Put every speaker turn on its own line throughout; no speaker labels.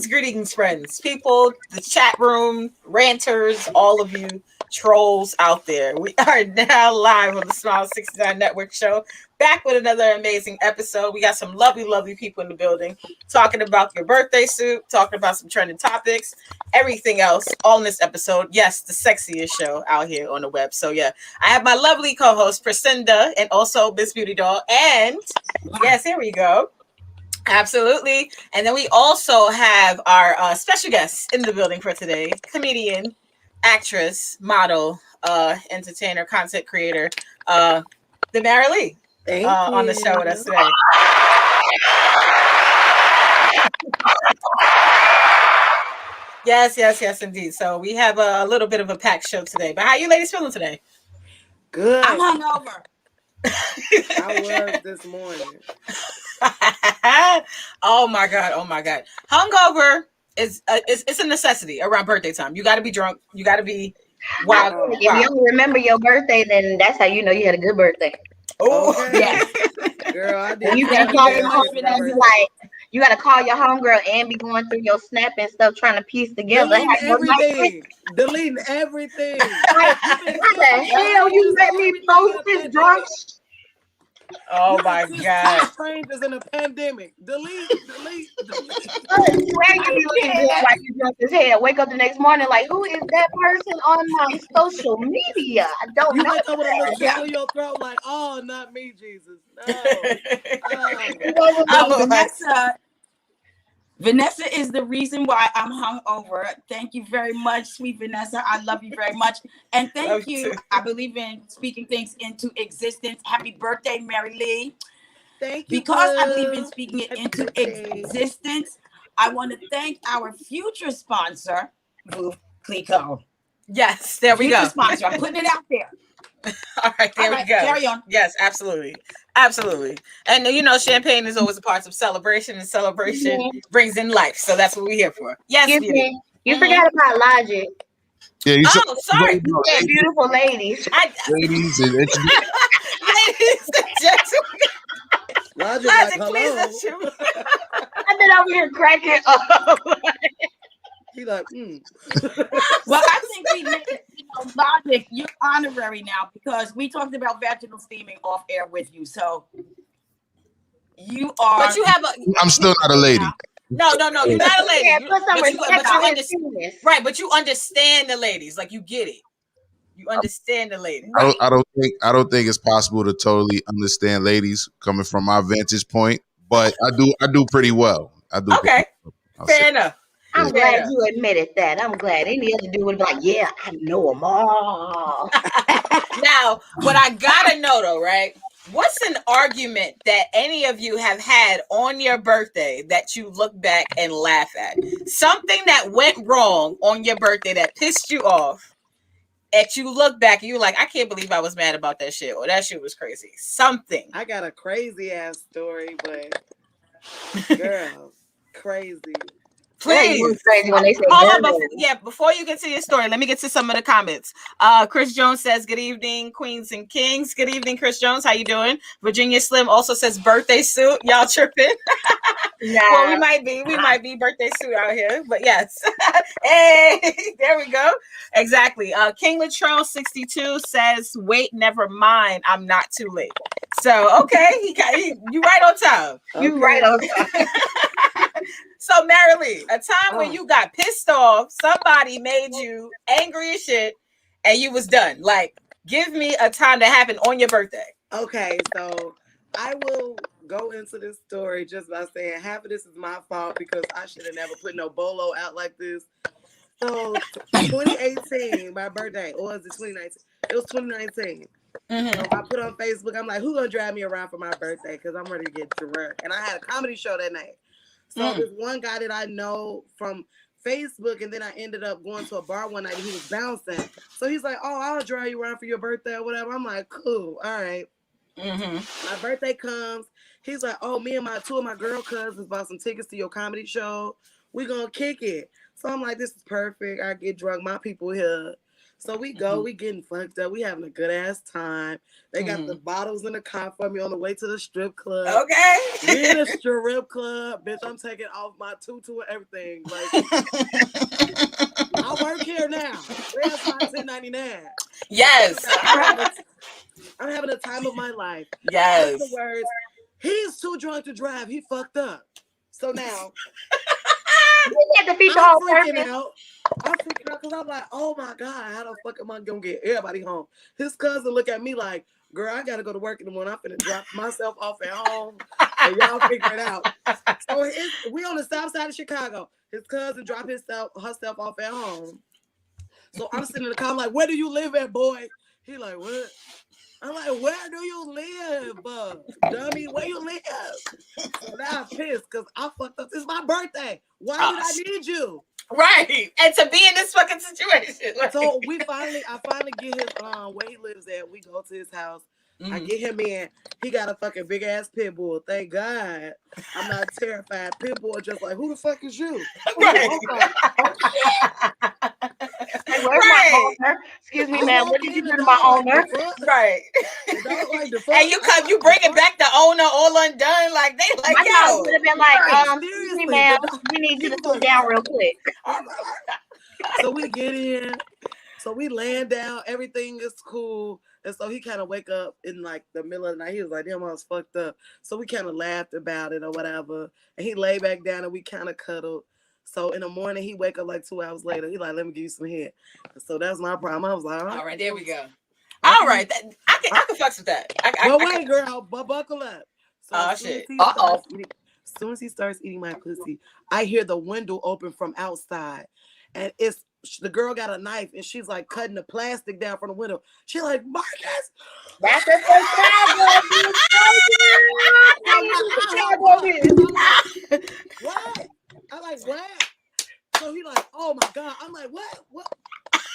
Greetings, friends, people, the chat room, ranters, all of you trolls out there. We are now live on the Smilez 69 Network show, back with another amazing episode. We got some lovely people in the building talking about your birthday suit, talking about some trending topics, everything else, all in this episode. Yes, the sexiest show out here on the web. So yeah, I have my lovely co-host, Priscinda, and also Miss Beauty Doll. And yes, here we go. Absolutely. And then we also have our special guest in the building for today, comedian, actress, model, entertainer, content creator, the Marilee, on the show with us today. Yes, indeed. So we have a little bit of a packed show today. But how you ladies feeling today?
Good.
I'm hungover.
I was this morning.
Oh my god. Hungover is it's a necessity around birthday time. You got to be drunk. You got to be wild.
If you don't remember your birthday, then that's how you know you had a good birthday.
Oh,
okay.
Yeah.
Girl, I did.
You gotta call your homegirl, like you gotta call your homegirl and be going through your Snap and stuff, trying to piece together.
Deleting everything.
Like, what the hell? You let me post this drunk?
Oh my god!
Strangers in a pandemic. Delete.
Where you be looking good like you drunk as hell? Wake up the next morning like, who is that person on my social media? I don't know.
You wake up with a little shit in your throat, like, oh, not me, Jesus. No.
Vanessa is the reason why I'm hungover. Thank you very much, sweet Vanessa. I love you very much. And thank you. I believe in speaking things into existence. Happy birthday, Marilee.
Thank you.
Because I believe in speaking it into existence, I want to thank our future sponsor, Boo Clico.
Yes, there we go.
Sponsor. I'm putting it out there.
All right, there we go.
Carry on.
Yes, absolutely. And you know, champagne is always a part of celebration, and celebration brings in life. So that's what we're here for. Yes,
you forgot about Logic.
Yeah, you
sorry.
Yeah, beautiful ladies.
Ladies and
ladies and gentlemen.
Logic,
please.
I've been over here cracking up.
He like,
Well, I think we made it, Logic, you're honorary now because we talked about vaginal steaming off air with you. So you are.
But you have
I'm still not a lady.
No, you're not a lady.
Yeah,
but you understand the ladies. Like you get it. You understand the ladies.
I don't think it's possible to totally understand ladies coming from my vantage point, but I do pretty well. I do.
Okay. Fair enough.
I'm glad you admitted that. I'm glad. Any other dude would be like, yeah, I know them all.
Now, what I gotta know though, right? What's an argument that any of you have had on your birthday that you look back and laugh at? Something that went wrong on your birthday that pissed you off, that you look back and you're like, I can't believe I was mad about that shit, or that shit was crazy. Something.
I got a crazy ass story, but girl, crazy.
Please.
Crazy when they say
before you get to your story, let me get to some of the comments. Chris Jones says, good evening, queens and kings. Good evening, Chris Jones. How you doing? Virginia Slim also says birthday suit. Y'all tripping?
Nah.
Well, we might be birthday suit out here, but yes. Hey, there we go. Exactly. King Latrell 62 says, wait, never mind. I'm not too late. So, okay. You right on time.
Okay. You right on time.
So, Marilee, a time when you got pissed off, somebody made you angry as shit, and you was done. Like, Give me a time that happened on your birthday.
Okay, so I will go into this story just by saying half of this is my fault because I should have never put no bolo out like this. So 2018, my birthday, or was it 2019? It was 2019.
Mm-hmm.
So I put on Facebook, I'm like, who gonna drive me around for my birthday? Because I'm ready to get drunk. And I had a comedy show that night. So this one guy that I know from Facebook, and then I ended up going to a bar one night and he was bouncing. So he's like, oh, I'll drive you around for your birthday or whatever. I'm like, cool, all right. My birthday comes. He's like, oh, me and two of my girl cousins bought some tickets to your comedy show. We gonna kick it. So I'm like, this is perfect. I get drunk. My people here. So we go, we getting fucked up. We having a good ass time. They got the bottles in the car for me on the way to the strip club.
Okay.
We in a strip club. Bitch, I'm taking off my tutu and everything. Like, I work here now. Where's my $10.99?
Yes.
I'm having a time of my life.
Yes.
Afterwards, he's too drunk to drive. He fucked up. So now,
I'm freaking
out. I'm freaking out because I'm like, oh my God, how the fuck am I going to get everybody home? His cousin look at me like, girl, I got to go to work in the morning. I'm finna drop myself off at home and y'all figure it out. So we on the south side of Chicago. His cousin dropped herself off at home. So I'm sitting in the car, I'm like, where do you live at, boy? He like, what? I'm like, where do you live, dummy? Where you live? So now I'm pissed because I fucked up. It's my birthday. Why did I need you?
Right. And to be in this fucking situation. Like...
So I finally get his where he lives at. We go to his house. I get him in. He got a fucking big ass pit bull. Thank God. I'm not terrified. Pit bull just like, who the fuck is you?
Right.
Where's my owner? Excuse me, ma'am. What did you do to my owner?
Right. And you bring it back the owner all undone. Like they like,
my
yo.
would have been like, excuse me, ma'am. We need you to sit down real quick.
So we get in. So we land down. Everything is cool. And so he kind of wake up in like the middle of the night. He was like, damn, I was fucked up. So we kind of laughed about it or whatever. And he lay back down and we kind of cuddled. So in the morning, he wake up like 2 hours later. He like, let me give you some head. So that's my problem. I was like,
all right, there we go. All right. I can fuck with that.
Wait, girl, but buckle up. So
shit.
As soon as he starts eating my pussy, I hear the window open from outside. And it's the girl got a knife and she's like cutting the plastic down from the window. She's like, Marcus,
that's the first time.
What? I'm like, what? So he like, oh my God. I'm like, what?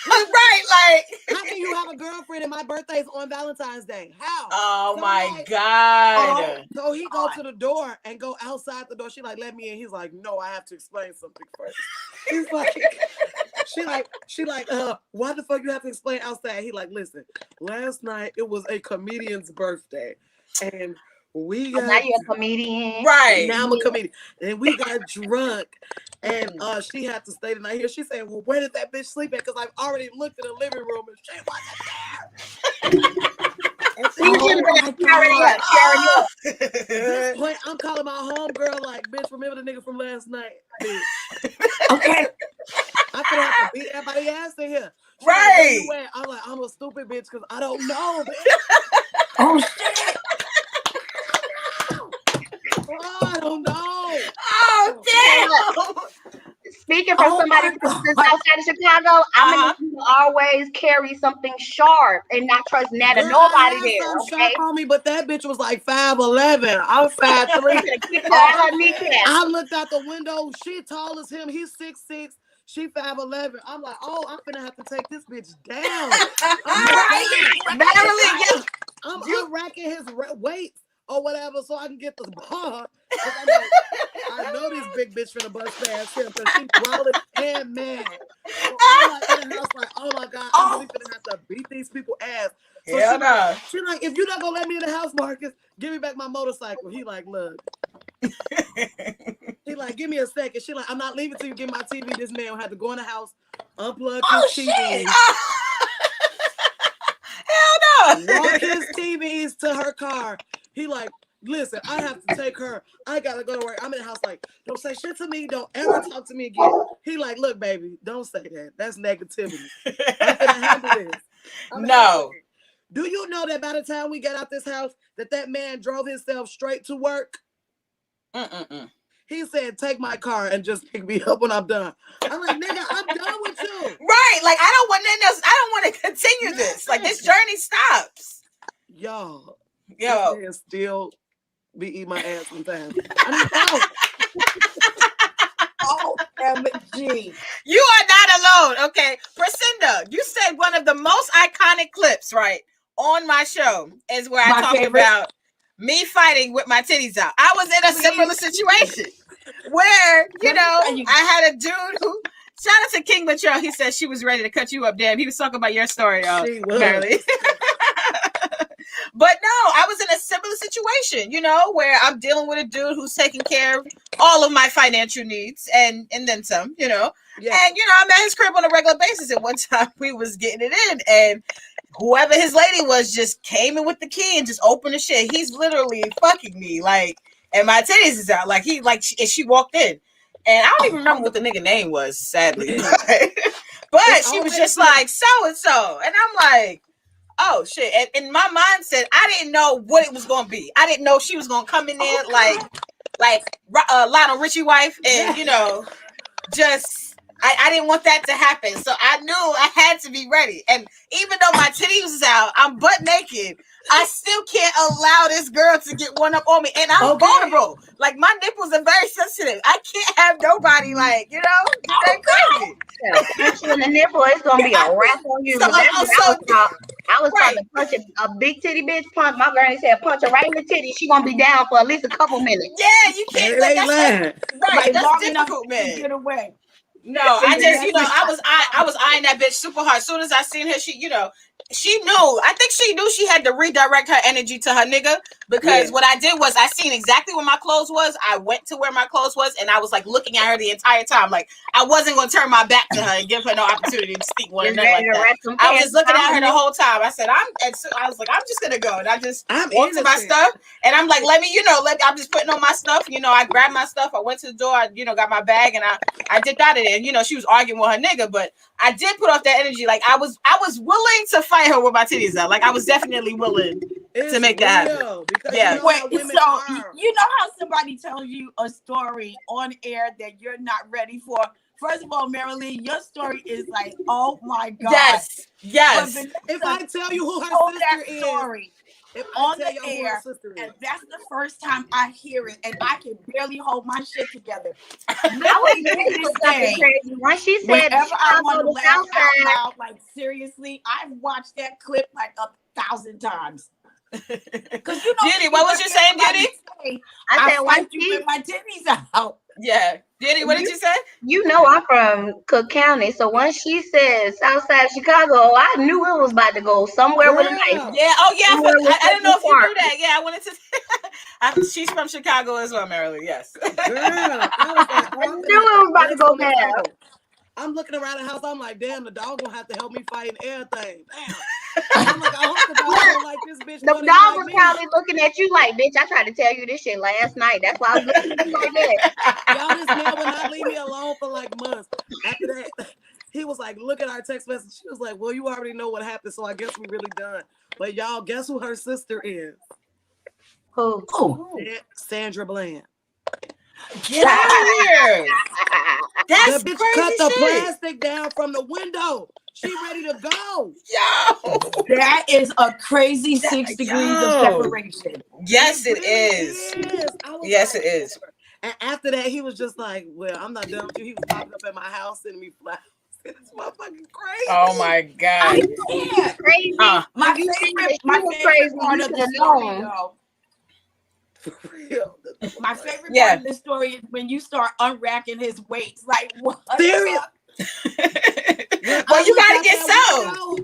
Right, like
how can you have a girlfriend and my birthday's on Valentine's Day? How?
Oh
so
my
like,
God.
So he go to the door and go outside the door. She like, let me in. He's like, no, I have to explain something first. He's like, she like, why the fuck you have to explain outside? He like, listen, last night it was a comedian's birthday and we got
now you're a comedian.
Right.
Now I'm a comedian. And we got drunk. And she had to stay the night here. She said, well, where did that bitch sleep at? Because I've already looked in the living room and she wasn't there. At this point, I'm calling my homegirl like, bitch, remember the nigga from last night? Bitch.
Okay.
I could have to beat everybody ass in here. She
right.
Like, I'm like, I'm a stupid bitch because I don't know, bitch.
Oh, shit.
I don't know.
Oh, damn.
Speaking from somebody from the south side of Chicago, I'm gonna always carry something sharp and not trust none of nobody there. Okay?
Sharp on me, but that bitch was like 5'11". I'm 5'3". I looked out the window. She tall as him. He's 6'6". She 5'11". I'm like, oh, I'm gonna have to take this bitch down.
Marilee,
I'm racking his weights or whatever so I can get the bar. I'm like, I know this big bitch finna bust past him because she growling and mad. So I'm like in the house like, oh my God, I'm really finna have to beat these people ass. So she like, if you're not gonna let me in the house, Marcus, give me back my motorcycle. He like, look. He like, give me a second. She like, I'm not leaving till you get my TV. This man will have to go in the house, unplug his TV.
Hell no.
Walk his TVs to her car. He like, listen, I have to take her. I gotta go to work. I'm in the house like, don't say shit to me. Don't ever talk to me again. He like, look, baby, don't say that. That's negativity. I'm gonna handle this.
No.
Do you know that by the time we got out this house, that man drove himself straight to work? He said, "Take my car and just pick me up when I'm done." I'm like, "Nigga, I'm done with you."
Right? Like I don't want nothing else. I don't want to continue this. Like this journey stops.
Yo,
Yo,
this man still be eating my ass sometimes. I need help.
OMG.
You are not alone. Okay, Priscinda, you said one of the most iconic clips, right, on my show is where I talked about me fighting with my titties out. I was in a similar situation where, you know, I had a dude who, shout out to King Latrell, he said she was ready to cut you up. Damn, he was talking about your story, Marilee. But no, I was in a similar situation, you know, where I'm dealing with a dude who's taking care of all of my financial needs and then some, you know. Yeah. And, you know, I'm at his crib on a regular basis. And one time we was getting it in, and whoever his lady was just came in with the key and just opened the shit. He's literally fucking me, like, and my titties is out. Like, and she walked in. And I don't even remember what the nigga name was, sadly. But she was just like, so-and-so. And I'm like, oh shit. And in my mindset, I didn't know what it was gonna be. I didn't know she was gonna come in there like Lionel Richie wife, and you know, just I didn't want that to happen. So I knew I had to be ready. And even though my titties was out, I'm butt naked, I still can't allow this girl to get one up on me. And I'm vulnerable. Like my nipples are very sensitive. I can't have nobody like, you know, that crazy.
Punch you in the nipple, it's gonna be a wrap on you. So I was trying to punch a big titty bitch punch. My granny said punch her right in the titty. She gonna be down for at least a couple minutes.
Yeah, you can't. Like, right, that's difficult, man.
Get away.
No, I just, you know, I was eyeing that bitch super hard. As soon as I seen her, she, you know, she knew. I think she knew she had to redirect her energy to her nigga, because what I did was I seen exactly where my clothes was. I went to where my clothes was, and I was like looking at her the entire time. Like I wasn't gonna turn my back to her and give her no opportunity to speak one or nothing like that. I was just looking at her the whole time. I said, I was like, I'm just gonna go, and I just walked to my stuff, and I'm like, I'm just putting on my stuff. You know, I grabbed my stuff. I went to the door. I, you know, got my bag, and I dipped out of there. And, you know, she was arguing with her nigga, but I did put off that energy. Like I was willing to fight her with my titties out. Like I was definitely willing to make that happen. Yeah.
Wait, so you know how somebody tells you a story on air that you're not ready for? First of all, Marilee, your story is like, oh my God.
Yes.
If I tell you who her sister is.
On the air, and that's the first time I hear it, and I can barely hold my shit together.
Once she said,
whenever I want to laugh out loud, like seriously, I've watched that clip like 1,000 times. Because you know,
Judy, what was you saying, Judy?
I said, "Why you with my titties out?"
Yeah, Judy, what did you say?
You know, I'm from Cook County, so once she said Southside Chicago, I knew it was about to go somewhere with a knife.
Yeah, oh yeah, I didn't know if you knew that. Yeah, I wanted to. She's from Chicago as well, Marilee. Yes.
Girl, I
knew it was about to go bad.
I'm looking around the house. I'm like, damn, the dog gonna have to help me fight and everything. Damn. I'm like, I hope the dog don't like this bitch.
The dog was probably looking at you like, bitch, I tried to tell you this shit last night. That's why I was looking at you like that.
Y'all, this man would not leave me alone for like months. After that, he was like, look at our text message. She was like, well, you already know what happened, so I guess we really done. But y'all, guess who her sister is?
Who?
Sandra Bland.
Get out of here. That's
the bitch
crazy
cut the
shit.
plastic down from the window. She ready to go.
Yo,
that is a crazy 6 degrees of separation.
Yes, it is. Yes, it is.
And after that, he was just like, well, I'm not done with you. He was popping up at my house, sending me flowers. It's motherfucking crazy.
Oh my God.
Crazy.
My favorite part of the story, though.
For real.
My favorite part of the story is when you start unracking his weights. Like, what?
Serious?
Well, you gotta get some.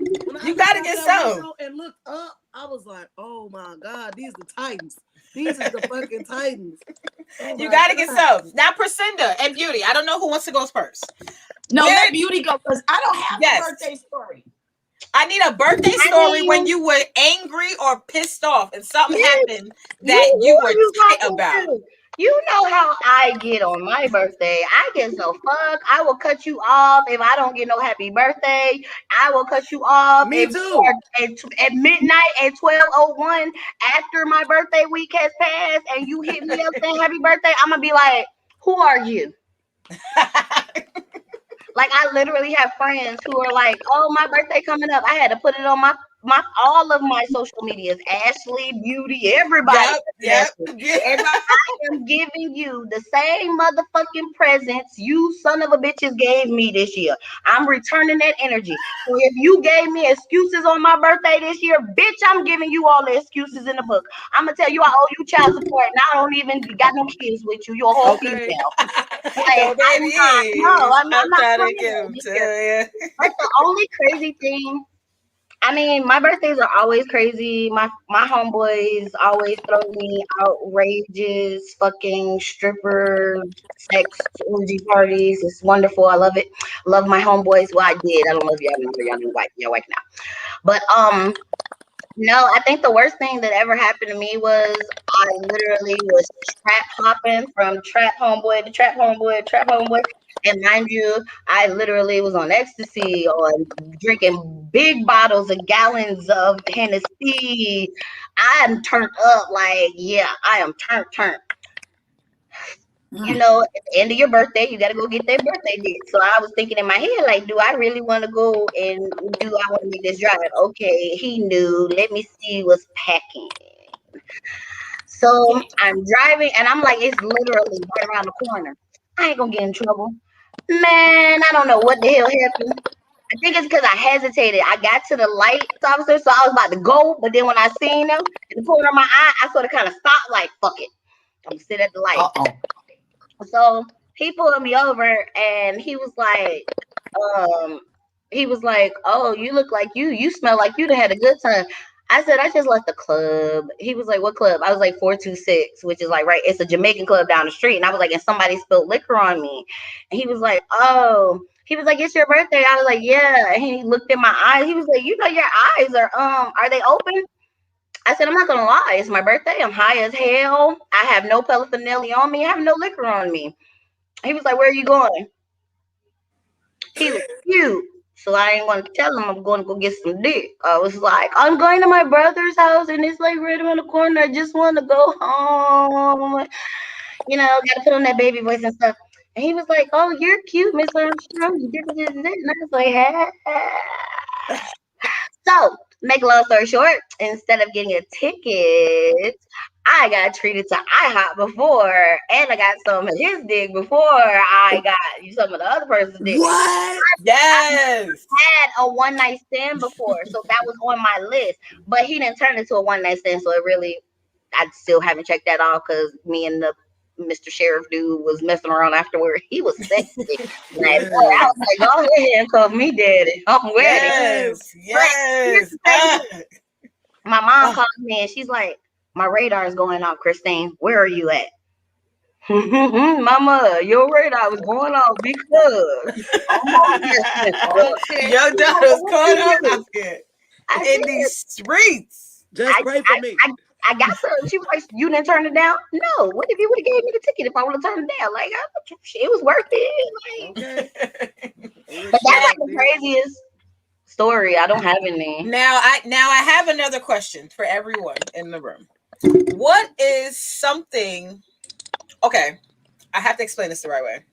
You gotta get some.
And looked up, I was like, oh my God, these are the Titans. These are the fucking Titans. Oh
you gotta get some. Now, Priscinda and Beauty, I don't know who wants to go first.
No, let Beauty go, because I don't have a birthday story.
I need a birthday story when you were angry or pissed off and something happened that you were tight about.
You know how I get on my birthday. I get so fuck. I will cut you off if I don't get no happy birthday. I will cut you off
Me
if
too.
at midnight at 12:01 after my birthday week has passed and you hit me up saying happy birthday. I'm gonna be like, who are you? Like I literally have friends who are like, "Oh, my birthday coming up. I had to put it on my all of my social medias. Ashley, Beauty, everybody.
Yep.
And I am giving you the same motherfucking presents you son of a bitches gave me this year. I'm returning that energy. So if you gave me excuses on my birthday this year, bitch, I'm giving you all the excuses in the book. I'm gonna tell you I owe you child support, and I don't even got no kids with you. You're a whole female. Like,
Yo, baby.
I'm not
trying
playing
to give
that
him
this
to
year.
you.
That's the only crazy thing. I mean, my birthdays are always crazy. My homeboys always throw me outrageous fucking stripper sex orgy parties. It's wonderful. I love it. Love my homeboys. Well, I did. I don't love y'all anymore. Y'all white now. But no, I think the worst thing that ever happened to me was I literally was trap hopping from trap homeboy to trap homeboy to trap homeboy. And mind you, I literally was on ecstasy, on drinking big bottles of gallons of Hennessy. I'm turned up, like, yeah, I am turned. You know, at the end of your birthday, you got to go get that birthday date. So I was thinking in my head, like, do I really want to go and do I want to make this drive? Okay, he knew. Let me see what's packing. So I'm driving, and I'm like, it's literally right around the corner. I ain't gonna get in trouble, man. I don't know what the hell happened. I think it's because I hesitated. I got to the light officer, so I was about to go, but then when I seen him in the corner of my eye, I sort of kind of stopped, like, fuck it, I'm gonna sit at the light. So he pulled me over and he was like, "Oh, you look like you smell like you done had a good time." I said, "I just left the club." He was like, "What club?" I was like, 426, which is like, right, it's a Jamaican club down the street. And I was like, and somebody spilled liquor on me. And he was like, "Oh." He was like, "It's your birthday." I was like, "Yeah." And he looked in my eyes. He was like, "You know, your eyes are they open?" I said, "I'm not gonna lie, it's my birthday. I'm high as hell. I have no paraphernalia on me. I have no liquor on me." He was like, "Where are you going?" He was cute. So I ain't want to tell him I'm going to go get some dick. I was like, "I'm going to my brother's house and it's like right around the corner. I just want to go home. You know, got to put on that baby voice and stuff." And he was like, "Oh, you're cute, Miss Armstrong." And I was like, "Hey." So, make a long story short, instead of getting a ticket, I got treated to IHOP before, and I got some of his dick before I got some of the other person's dick.
What?
Yes.
I had a one night stand before, so that was on my list. But he didn't turn it to a one night stand, so I still haven't checked that off because me and the Mr. Sheriff dude was messing around afterward. He was sexy. Like, boy, I was like, "Go ahead and call me daddy. I'm ready."
Yes. Yes.
My mom called me and she's like, "My radar is going off, Christine. Where are you at?" "Mama, your radar was going off because
Your daughter's caught up out here in
said,
these streets.
Just pray for me.
I got some. She was like, "You didn't turn it down?" "No. What if you would have gave me the ticket if I would have turned it down?" Like, it was worth it. Like,
Okay.
but that's like the craziest story. I don't have any.
Now I have another question for everyone in the room. What is something? Okay, I have to explain this the right way.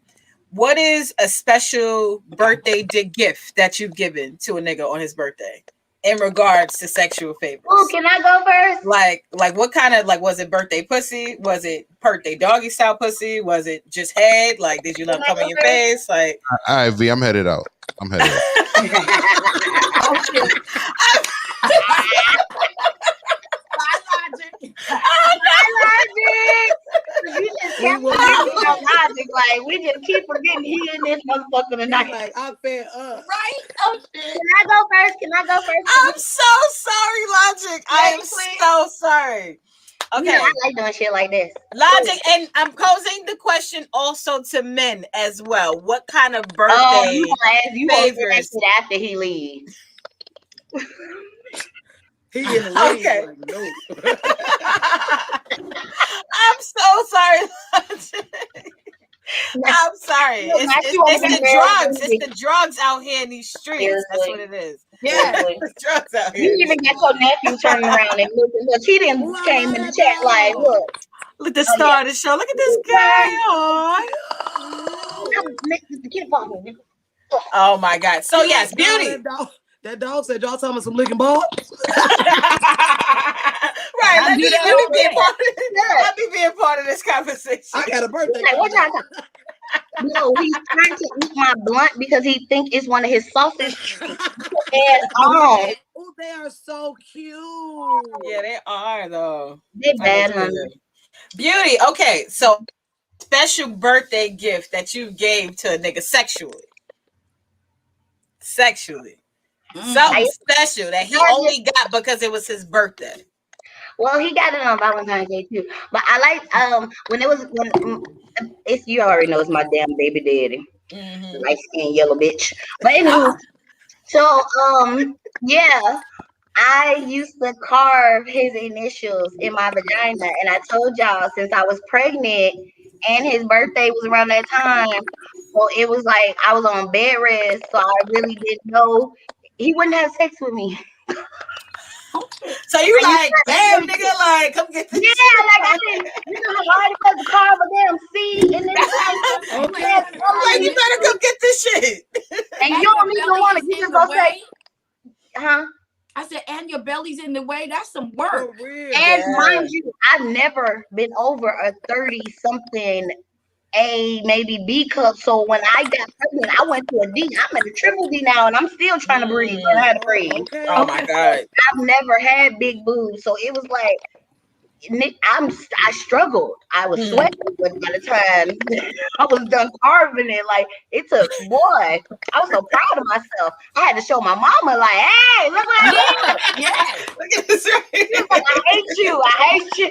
What is a special birthday gift that you've given to a nigga on his birthday in regards to sexual favors?
Oh, can I go first?
Like what kind of, like, was it birthday pussy? Was it birthday doggy style pussy? Was it just head? Like, did you let him come in your face? Like,
All right, V, I'm headed out.
You just kept forgetting our logic. Like, we just keep forgetting he in this motherfucker tonight.
Like, I'm fed up.
Right?
Can I go first?
I'm so sorry, Logic. I am so sorry. Okay.
You know, I like doing shit like this.
Logic, and I'm posing the question also to men as well. What kind of birthday
you
favors
after he leaves?
He in the way.
Okay.
Like, no.
I'm so sorry. I'm sorry. It's the drugs. It's the drugs out here in these streets. That's what it is.
Yeah.
The drugs out here.
You even got your nephew turning around and looking. Look, he didn't came in the chat like, look.
Look at the star of the show. Look at this guy. Oh my God. So yes, beauty.
That dog said y'all talking about some licking balls.
Right. Let me be a part of this conversation.
I got a birthday.
Like, what y'all talking? No, he's trying to eat my blunt because he think it's one of his sausage treats.
Oh, they are so cute.
Yeah, they are though.
They bad, honey.
Beauty. Okay, so special birthday gift that you gave to a nigga sexually. Something special that he only got because it was his birthday.
Well, he got it on Valentine's Day too. But I like when it's, you already know it's my damn baby daddy. Light skin yellow bitch. But anyway, so yeah, I used to carve his initials in my vagina, and I told y'all since I was pregnant and his birthday was around that time, so it was like I was on bed rest, so I really didn't know he wouldn't have sex with me.
So you like, damn nigga, like, come get this.
Yeah, like I didn't, you know how hard it was to carve a damn seed, and then
like, you better come get this shit.
And you don't even want to, you just go say, huh?
I said, and your belly's in the way. That's some work.
And mind you, I've never been over a 30-something A, maybe B cup. So when I got pregnant, I went to a D. I'm at a triple D now, and I'm still trying to breathe. Learn how to breathe.
Okay.
Oh my God.
I've never had big boobs, so it was like I struggled. I was sweating, but by the time I was done carving it, like it took, boy, I was so proud of myself. I had to show my mama, like, hey, look what I did.
Yeah.
Look at this right here.
Like, I hate you.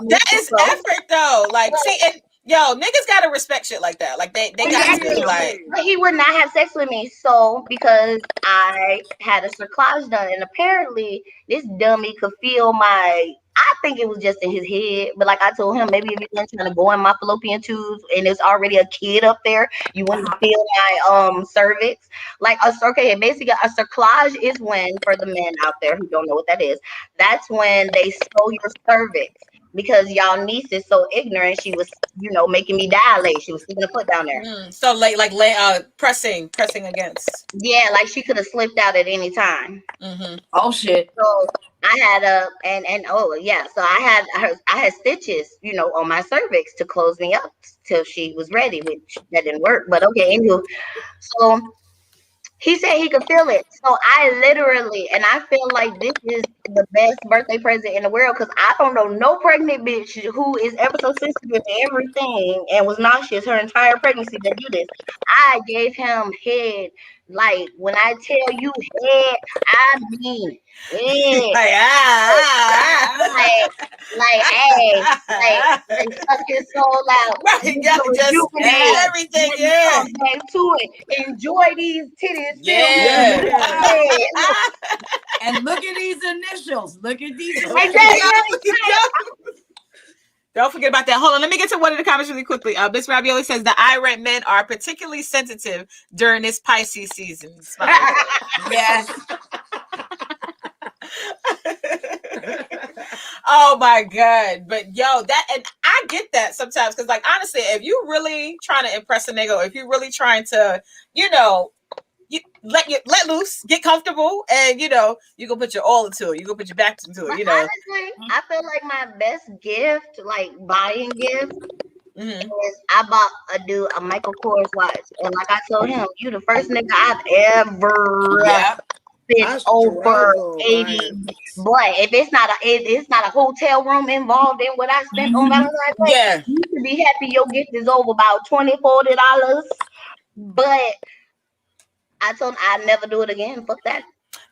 That is effort though. Like, see, and yo, niggas gotta respect shit like that. Like they got to be like.
But he would not have sex with me, so because I had a cerclage done, and apparently this dummy could feel my. I think it was just in his head, but like I told him, maybe if you weren't trying to go in my fallopian tubes and there's already a kid up there, you wouldn't feel my cervix. Like basically a cerclage is when, for the men out there who don't know what that is, that's when they sew your cervix. Because y'all niece is so ignorant, she was, making me dilate. She was sticking a foot down there.
So pressing against.
Yeah, like she could have slipped out at any time.
Oh shit.
So I had so I had stitches, on my cervix to close me up till she was ready, which that didn't work. But okay, anywho, so he said he could feel it. So I feel like this is the best birthday present in the world because I don't know no pregnant bitch who is ever so sensitive to everything and was nauseous her entire pregnancy to do this. I gave him head. Like when I tell you head, I mean head. Like suck his soul out.
Right, just everything, yeah.
To it. Enjoy these titties.
Yeah.
And look at these initials. Look at these.
Don't forget about that. Hold on. Let me get to one of the comments really quickly. Miss Ravioli says the irate men are particularly sensitive during this Pisces season.
Yes.
Oh my God. But and I get that sometimes because like honestly, if you really trying to impress a nigga, or if you're really trying to, you let loose, get comfortable, and you gonna put your all into it. You gonna put your back into it.
Honestly, I feel like my best gift, like buying gift, is I bought a dude a Michael Kors watch, and like I told him, you the first nigga I've ever spent over 80. But if it's not a hotel room involved in what I spent on Valentine's Day, you should be happy your gift is over about $20-$40. But I told him I'd never do it again. Fuck that.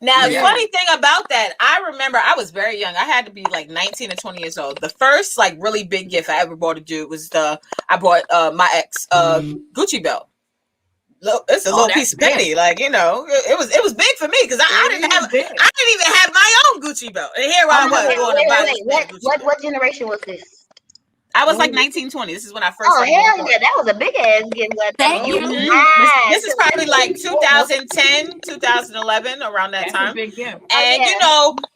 Now, the funny thing about that, I remember I was very young. I had to be like 19 or 20 years old. The first like really big gift I ever bought a dude was I bought my ex Gucci belt. It's a little piece of penny, like it was big for me because I didn't even have my own Gucci belt, and here I was going to buy this Gucci belt.
What generation was this?
I was like 1920. This is when I first.
Oh hell yeah, that was a big ass gift.
Thank you.
This is probably like 2010, 2011, around that time.
A big gift.
And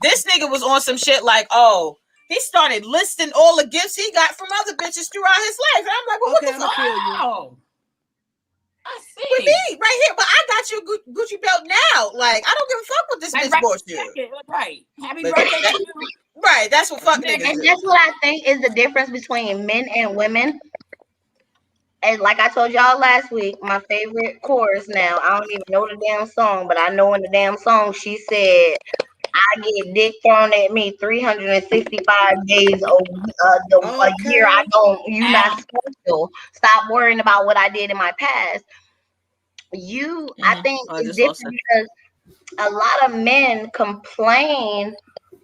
this nigga was on some shit like, oh, he started listing all the gifts he got from other bitches throughout his life, and I'm like, well, what the fuck?
Oh, I see.
With me right here, but I got you Gucci belt now. Like, I don't give a fuck what this bitch bought you.
Right. Happy birthday to you.
Right, that's what fuck niggas
And
do.
that's what I think is the difference between men and women. And like I told y'all last week, my favorite chorus now, I don't even know the damn song, but I know in the damn song she said, I get dick thrown at me 365 days a year. I don't, you not special. Stop worrying about what I did in my past. I think it's different because a lot of men complain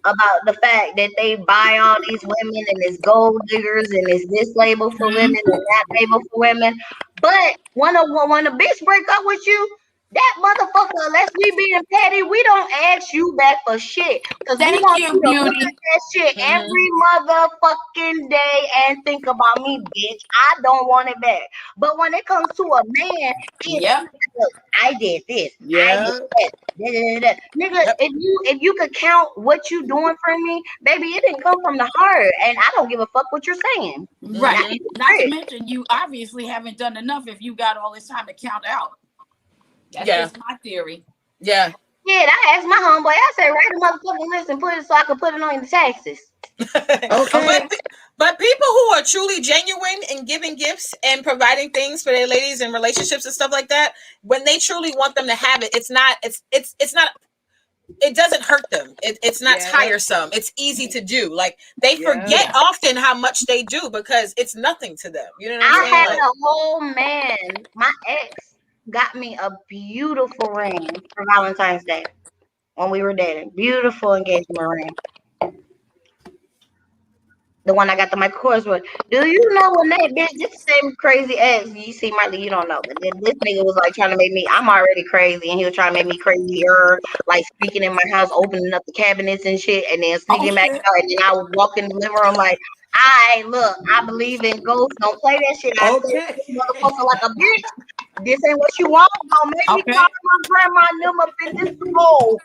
about the fact that they buy all these women and it's gold diggers and it's this label for women and that label for women. But when a bitch break up with you, that motherfucker, unless we being petty, we don't ask you back for shit. Because we want you to look at that shit every motherfucking day and think about me, bitch. I don't want it back. But when it comes to a man, look, I did this. I did that. Nigga, if you could count what you doing for me, baby, it didn't come from the heart, and I don't give a fuck what you're saying.
Right. Not to mention, you obviously haven't done enough if you got all this time to count out. That's just my theory.
Yeah.
Yeah, I asked my homeboy. I said, write a motherfucking list and put it so I can put it on the taxes.
Okay. But people who are truly genuine in giving gifts and providing things for their ladies and relationships and stuff like that, when they truly want them to have it, it's not. It doesn't hurt them. It's not tiresome. It's easy to do. Like they forget often how much they do because it's nothing to them. You know what I'm saying?
I had a whole man. My ex got me a beautiful ring for Valentine's Day when we were dating. Beautiful engagement ring. The one I got the Michael Kors with. Do you know when that bitch, this same crazy ex, you see Marilee, you don't know, but this nigga was like trying to make me, I'm already crazy, and he was trying to make me crazier, like speaking in my house, opening up the cabinets and shit, and then sneaking back out, and then I would walk in the living room like, look, I believe in ghosts, don't play that shit. I said this motherfucker like a bitch. This ain't what you want. Don't make me call my grandma and them up in this hole.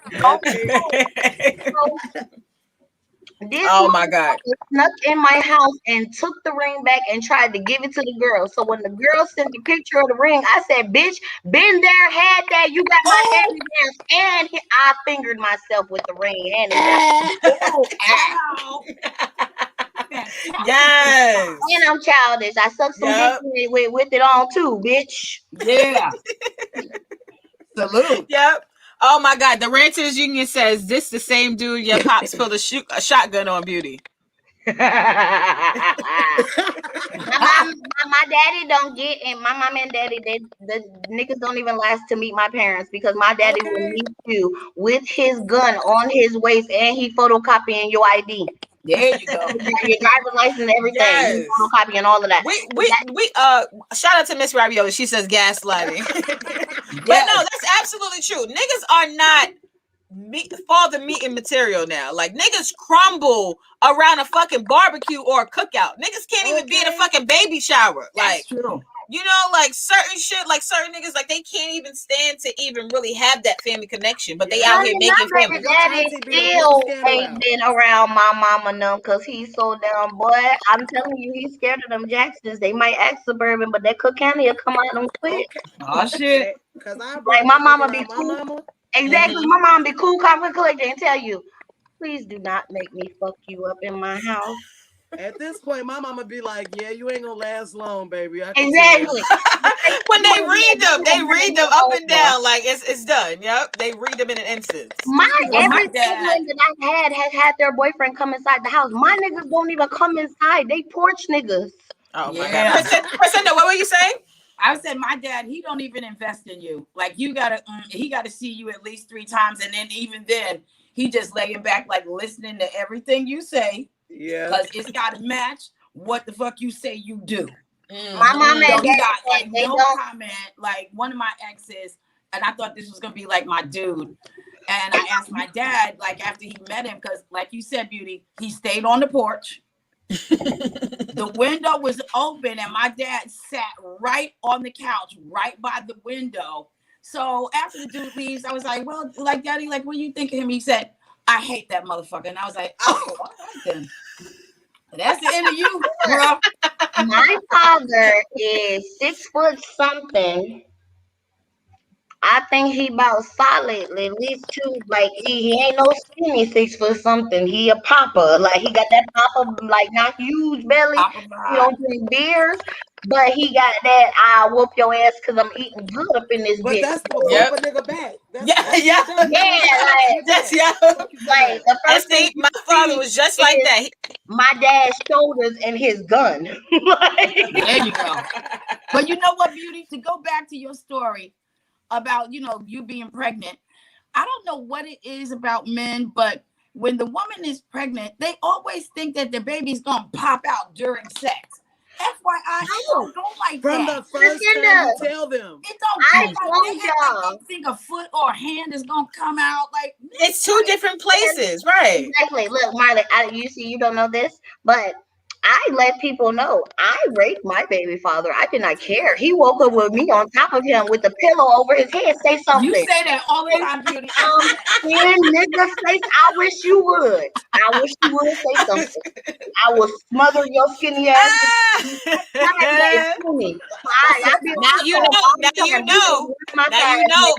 Oh my God.
Snuck in my house and took the ring back and tried to give it to the girl. So when the girl sent the picture of the ring, I said, bitch, been there, had that. You got my hand dance. And I fingered myself with the ring. And
yes.
And I'm childish. I sucked some dick with it on too, bitch.
Yeah. Salute.
Yep. Oh my God, the Ranters Union says this the same dude your pops pulled a shotgun on, Beauty.
my daddy don't get, and my mom and daddy, the niggas don't even last to meet my parents because my daddy will meet you with his gun on his waist and he photocopying your ID.
There you go.
Your driver's license and everything.
Yes.
Photocopying all of that.
We shout out to Miss Ravioli. She says gaslighting. But no, that's absolutely true. Niggas are not father meeting material now. Like niggas crumble around a fucking barbecue or a cookout. Niggas can't even be in a fucking baby shower.
That's true.
You know, like certain shit, like certain niggas, like they can't even stand to even really have that family connection, but they out here making family.
Daddy still ain't been around my mama none because he's so damn boy. I'm telling you, he's scared of them Jacksons. They might act suburban, but that Cook County will come out them quick.
Oh shit!
Like my mama be cool. Exactly, my mom be cool, confident, collected, and tell you, please do not make me fuck you up in my house.
At this point, my mama be like, yeah, you ain't gonna last long, baby.
Exactly.
When they read them up and down like it's done. Yep. They read them in an instant.
Every sibling that I has had their boyfriend come inside the house. My niggas don't even come inside. They porch niggas.
Oh my God. Priscilla, what were you saying?
I said my dad, he don't even invest in you. Like he gotta see you at least 3 times, and then even then, he just laying back, like listening to everything you say. Yeah. Because it's gotta match what the fuck you say you do.
My mom
So
and
he
dad
got
said
like
they
no
don't.
comment. Like one of my exes, and I thought this was gonna be like my dude. And I asked my dad, like after he met him, because like you said, Beauty, he stayed on the porch. The window was open, and my dad sat right on the couch, right by the window. So after the dude leaves, I was like, "Well, like, Daddy, like, what do you think of him?" He said, "I hate that motherfucker," and I was like, "Oh, all right then." That's the end of you, bro.
My father is 6 foot something. I think he about solid at least two. Like he ain't no skinny 6 foot something. He a papa. Like he got that papa, like not huge belly.
Papa
He
vibe.
don't drink beers, but he got that I whoop your ass because I'm eating good up in this
But
bitch.
that's what
Yep.
bump a nigga back. That's
Yeah, yeah.
Yeah,
Yeah.
like the
And
first thing
see,
you
my father
see
was just like
is
that.
my dad's shoulders and his gun. Like,
There you go. But you know what, Beauty? To go back to your story about, you being pregnant, I don't know what it is about men, but when the woman is pregnant, they always think that the baby's gonna pop out during sex. FYI, it don't go like
From
that.
the first
Listen
time you
to-
tell them.
It don't
I
come like
told
they act like
y'all.
they think a foot or a hand is gonna come out. Like
It's two different places, right?
Exactly. Look, Marley, you see, you don't know this, but I let people know I raped my baby father. I did not care. He woke up with me on top of him with the pillow over his head. Say
you
something.
say that all the time, Beauty.
Nigga, say, I wish you would. I wish you would say something. I will smother your skinny ass.
Now you know.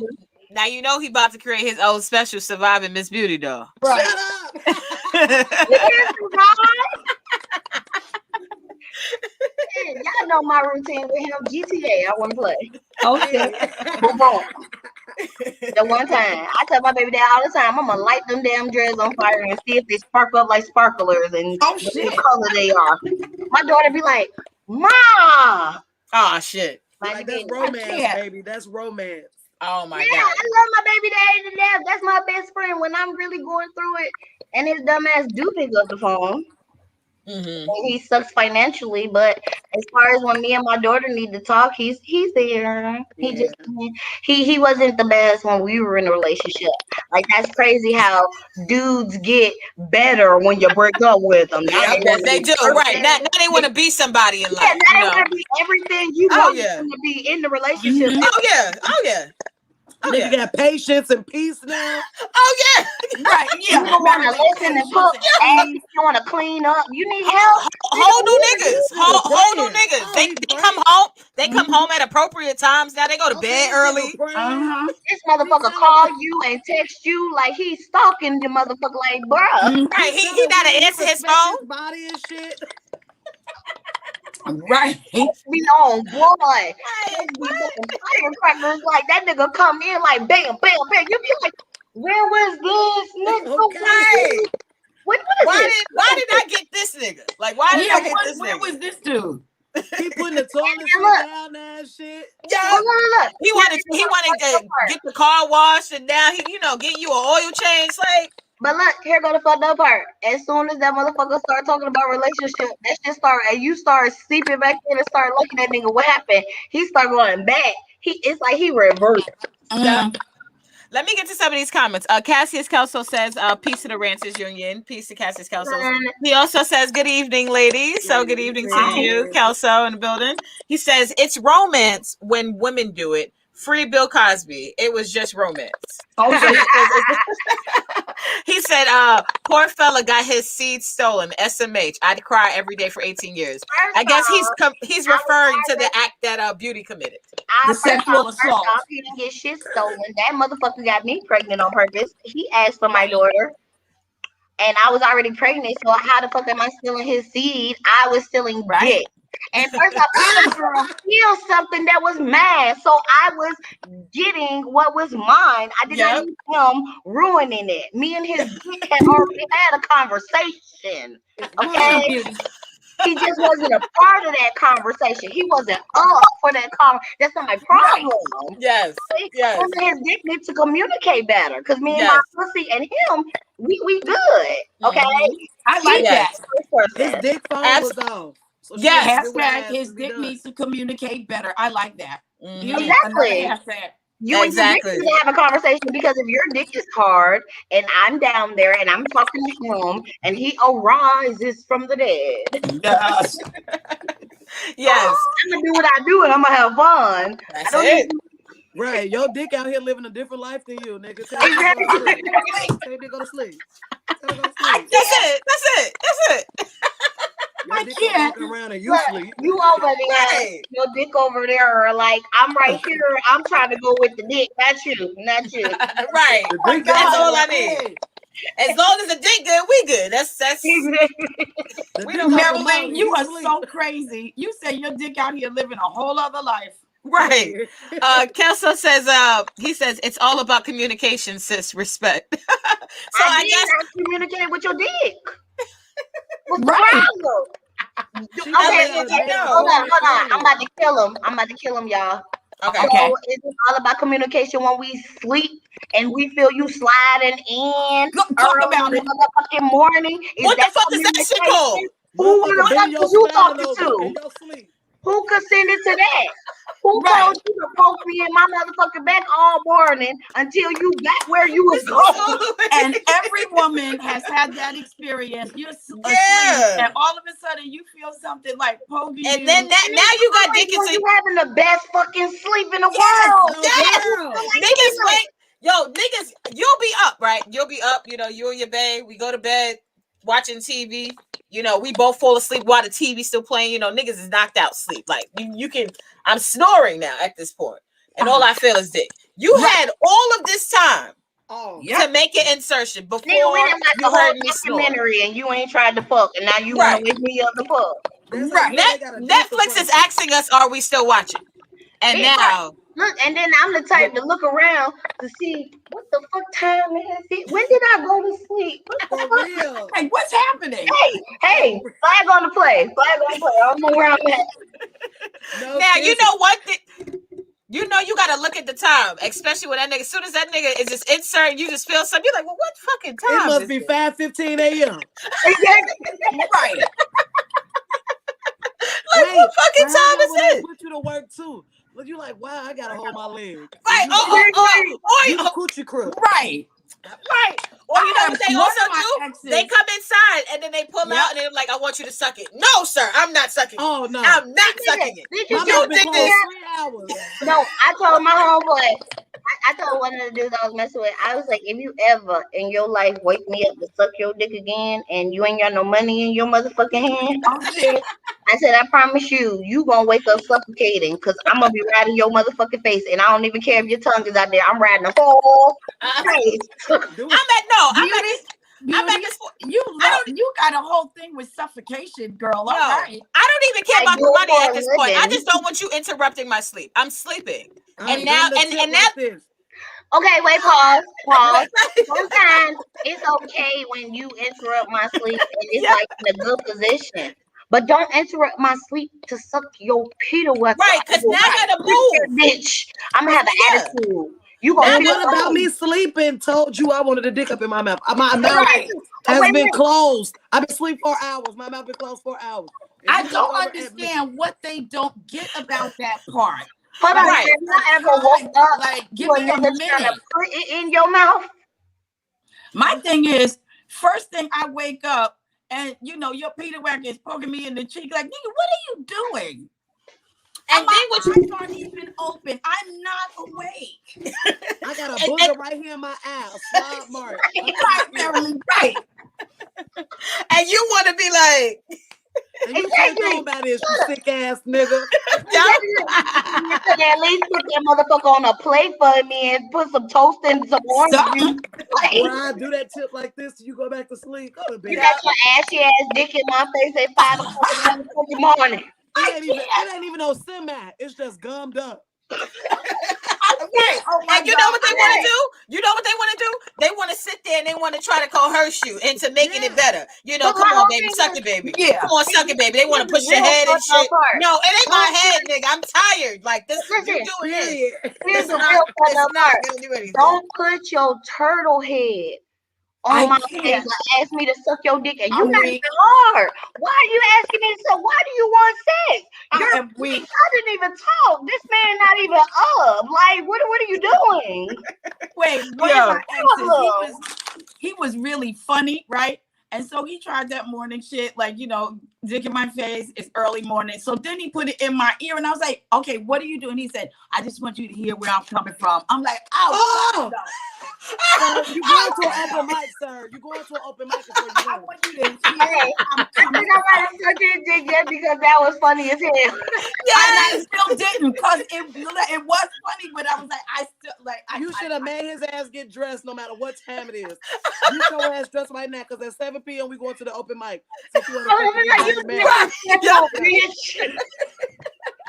Now you know he about to create his own special surviving Miss Beauty though.
Right.
Shut
Y'all know my routine with him. GTA, I want to play.
Okay.
Boom, boom. The one time I tell my baby dad all the time, I'm gonna light them damn dreads on fire and see if they sparkle up like sparklers and
Oh
what
shit.
color they are. My daughter be like, "Ma."
Oh shit.
Like that's romance, baby. That's romance.
Oh my
Yeah,
god.
I love my baby daddy to death. That's my best friend when I'm really going through it. And his dumbass do pick up the phone.
Mm-hmm.
And he sucks financially, but as far as when me and my daughter need to talk, he's there. He wasn't the best when we were in a relationship. Like that's crazy how dudes get better when you break up with them. Now
They do right. Now they want to be somebody in life.
Yeah, now they want to be everything you want them to be in the relationship.
Mm-hmm.
Oh yeah.
Nigga got patience and peace now.
Oh yeah.
Right. Yeah.
You don't want to listen and cook. And you want to clean up. You need help.
Whole new niggas. Whole new niggas. They come home. They come home at appropriate times. Now they go to bed early.
This motherfucker call you and text you like he's stalking the motherfucker. Like, bruh.
Right. He gotta answer his phone.
Body and shit.
Right.
Be on, boy. Firecrackers like that nigga come in like bam, bam, bam. You be like, where was this nigga?
Okay.
Why
did I get this nigga? Like why did I get this nigga?
Where was this dude?
He putting the toilet shit down there and shit.
Yeah.
Look.
He wanted to get the car washed and now he, get you an oil change. Like,
but look, here go the fucked up part. As soon as that motherfucker start talking about relationship, that shit start, and you start sleeping back in and start looking at nigga, what happened? He start going back. It's like he reversed.
Yeah. Let me get to some of these comments. Cassius Kelso says, peace to the Ranchers Union. Peace to Cassius Kelso. He also says, good evening, ladies. So good evening to you, Kelso, in the building. He says, it's romance when women do it. Free Bill Cosby. It was just romance. He said, poor fella got his seed stolen. SMH. I'd cry every day for 18 years. I guess he's referring to the act that Beauty committed.
The sexual assault.
He didn't get shit stolen. That motherfucker got me pregnant on purpose. He asked for my daughter. And I was already pregnant. So how the fuck am I stealing his seed? I was stealing dick. And first off, I was gonna steal something that was mine. So I was getting what was mine. I did not need him ruining it. Me and his dick had already had a conversation. Okay. He just wasn't a part of that conversation. He wasn't up for that conversation. That's not my problem.
Yes. Yes.
His dick needs to communicate better. Because me and my pussy and him, we good. Okay.
I like that.
His dick phone was off. So she
Yes.
has to do what
Hashtag
has
his
to be
dick
done.
needs to communicate better. I like that. Beauty,
Exactly.
another hashtag.
You and your dick
Exactly.
need to have a conversation because if your dick is hard and I'm down there and I'm talking to him and he arises from the dead,
Yes.
Yes.
I'm gonna do what I do and I'm gonna have fun. I
That's
don't
it.
need
Right, your dick out here living a different life than you, nigga. Tell your dick go to sleep. Tell your dick go to sleep. Tell her go to sleep.
That's it. That's it. That's it.
Your
I
dick
can't.
walking around and you
Right.
sleep.
You over there,
Right.
your dick over there, like I'm right here. I'm trying to go with the dick, not you, not you.
Right.
The
my
dick
God.
That's
gotta
all
be
I
like,
need.
hey.
As long as the dick good, we good. That's
The
we
dick
don't
like
got
a
no
Marilee,
mountain.
you
He
are
sleep.
so crazy. You say your dick out here living a whole other life.
right. Kelso says, he says it's all about communication, sis. Respect. So I
did
guess
not communicate with your dick. What's the
Right.
problem?
She
Okay,
probably
I
had
mean,
to
you
make
know.
hold on,
very
hold on. I'm
clear.
about to kill him. I'm about to kill him, y'all.
Okay.
Okay.
So is it all about communication when we sleep and we feel you sliding in
Go, talk
early
about
in
it.
the motherfucking morning? Is
What the
that
fuck is that shit
communication?
called?
Who
Motherfucker,
the fuck
bend your
are you
spine
talking
over in
to?
your sleep.
Who consented to that? Who
Right.
told you to poke me in my motherfucking back all morning until you got where you was
This is
going?
so
And every woman has had that experience. You're asleep,
yeah.
and all of a sudden you feel something like poking
And
you.
then that
And
now
it's
you got
always
dick
when
into
you having the best fucking sleep in the
yes,
world.
No,
yes.
girl.
You feel like
Niggas
you
wait. Yo, niggas, you'll be up, right? You'll be up, you and your babe, we go to bed watching TV. We both fall asleep while the TV's still playing. Niggas is knocked out sleep. Like you can I'm snoring now at this point. And all I feel is dick. You
Right.
had all of this time
Oh,
Yep.
to make an insertion
Nigga, we
before
done watched the
you
whole
heard me snore.
documentary and you ain't tried to fuck, and now you want
Right.
to wake me up to fuck.
that's
Right.
how you know they got a
Netflix is asking us, are we still watching? And
Bitch,
now
look, and then I'm the type to look around to see what the fuck time is it? When did I go to sleep? What the
For
fuck?
real.
Hey, what's happening?
Hey, flag on the play. Flag on the play. I don't know where I'm at.
No,
now you
seriously.
know what you gotta look at the time, especially when that nigga, as soon as that nigga is just inserting, you just feel something. You're like, well, what fucking
It
time
must
is
be
it?
5:15 a.m.
Right.
Like,
Wait,
what fucking
but how
time
about
is
when they
it?
put you to work too? But you like, wow, I gotta hold my leg.
Right.
You the
Oh,
coochie crook.
Right.
right. Or you know
I
what
have
they
one
also
of my
do?
exes.
They come inside and then they pull
Yep.
out and they're like, I want you to suck it. No, sir, I'm not sucking it.
Oh no.
I'm not sucking it.
Did
My
you
You
mouth
just
been
think
closed
this?
3 hours.
No, I told my homeboy. I told one of the dudes I was messing with. I was like, if you ever in your life wake me up to suck your dick again, and you ain't got no money in your motherfucking hand,
Oh shit.
I said, I promise you gonna wake up suffocating, because I'm gonna be right in your motherfucking face, and I don't even care if your tongue is out there. I'm riding the whole face.
Do
I'm at
Beauty.
this.
You got a whole thing with suffocation, girl. All
Yo,
right.
I don't even care
I
about
do
the
it
money
for
at
a
this point. I
living.
just don't want you interrupting my sleep. I'm sleeping.
I'm
And now,
done the tip like this.
Okay, wait, pause.
Wait.
Sometimes it's okay when you interrupt my sleep and it's
Yeah.
like in a good position. But don't interrupt my sleep to suck your Peter wax.
Right, because now I gotta move.
Bitch. I'm gonna have an
Yeah.
attitude. You
Now
gonna
And
I
feel
what
gotta
about
move.
me sleeping told you I wanted a dick up in my mouth? My mouth
Right.
has
wait,
been
wait.
closed. I've been asleep 4 hours. My mouth been closed 4 hours. And
I
you look
don't
over at me.
understand what they don't get about that part.
Hold on,
Right.
have you ever woke up
Like,
to
give
a
me a
nigga trying to
minute.
put it in your mouth?
My thing is, first thing I wake up and your Peter Wack is poking me in the cheek, like, nigga, what are you doing?
And
My
then what you
eyes aren't even open. I'm not awake.
I got a
And-
booger right here in my eye, a slide mark.
Right, Marilee, right.
and you want to be like,
And you
Exactly.
can't know about this, you sick ass nigga.
yo.
You could at least put that motherfucker on a plate for me and put some toast and some orange juice.
Something.
Like,
Or I do that tip like this till you go back to sleep. Go to bed.
you got your ashy ass dick in my face at 5 o'clock in the morning.
It ain't even no semi. It's just gummed up.
Right.
Oh my
And you know
God.
what they want to do? You know what they want to do? They want to sit there and they want to try to coerce you into making it better.
But
Come
my
on,
whole
baby,
thing
suck
is-
it, baby.
Yeah.
Come on, suck it, baby. They want to
Here's
push
the
your
real
head and
fucked up
shit.
part.
No, it ain't my head, nigga. I'm tired. Like this, you
Listen,
doing this.
Period.
Here's
It's
the
not.
real fucked
It's
up
not
part.
gonna do anything.
Don't put your turtle head on my
can't.
face, like, ask me to suck your dick, and you're
I'm
not
weak.
even hard. Why are you asking me to suck? Why do you want sex?
I am weak.
I didn't even talk. This man not even up. Like, what are you doing?
Wait, one
Yo.
of my exes, he was really funny, right? And so he tried that morning shit, like, you know, dick in my face. It's early morning. So then he put it in my ear, and I was like, okay, what are you doing? He said, I just want you to hear where I'm coming from. I'm like, oh,
So you going to an open mic, sir? You going to an open mic before you
I
go?
want you to hear
Hey,
where I'm
I think
coming
I might have sucked his dick just because that was funny as hell.
And I still didn't, because it was funny, but I was like, I still like.
You should have made his ass get dressed no matter what time it is. Get your ass dressed right now, because at 7 p.m. we going to the open mic. Since you want
Oh,
to
bitch.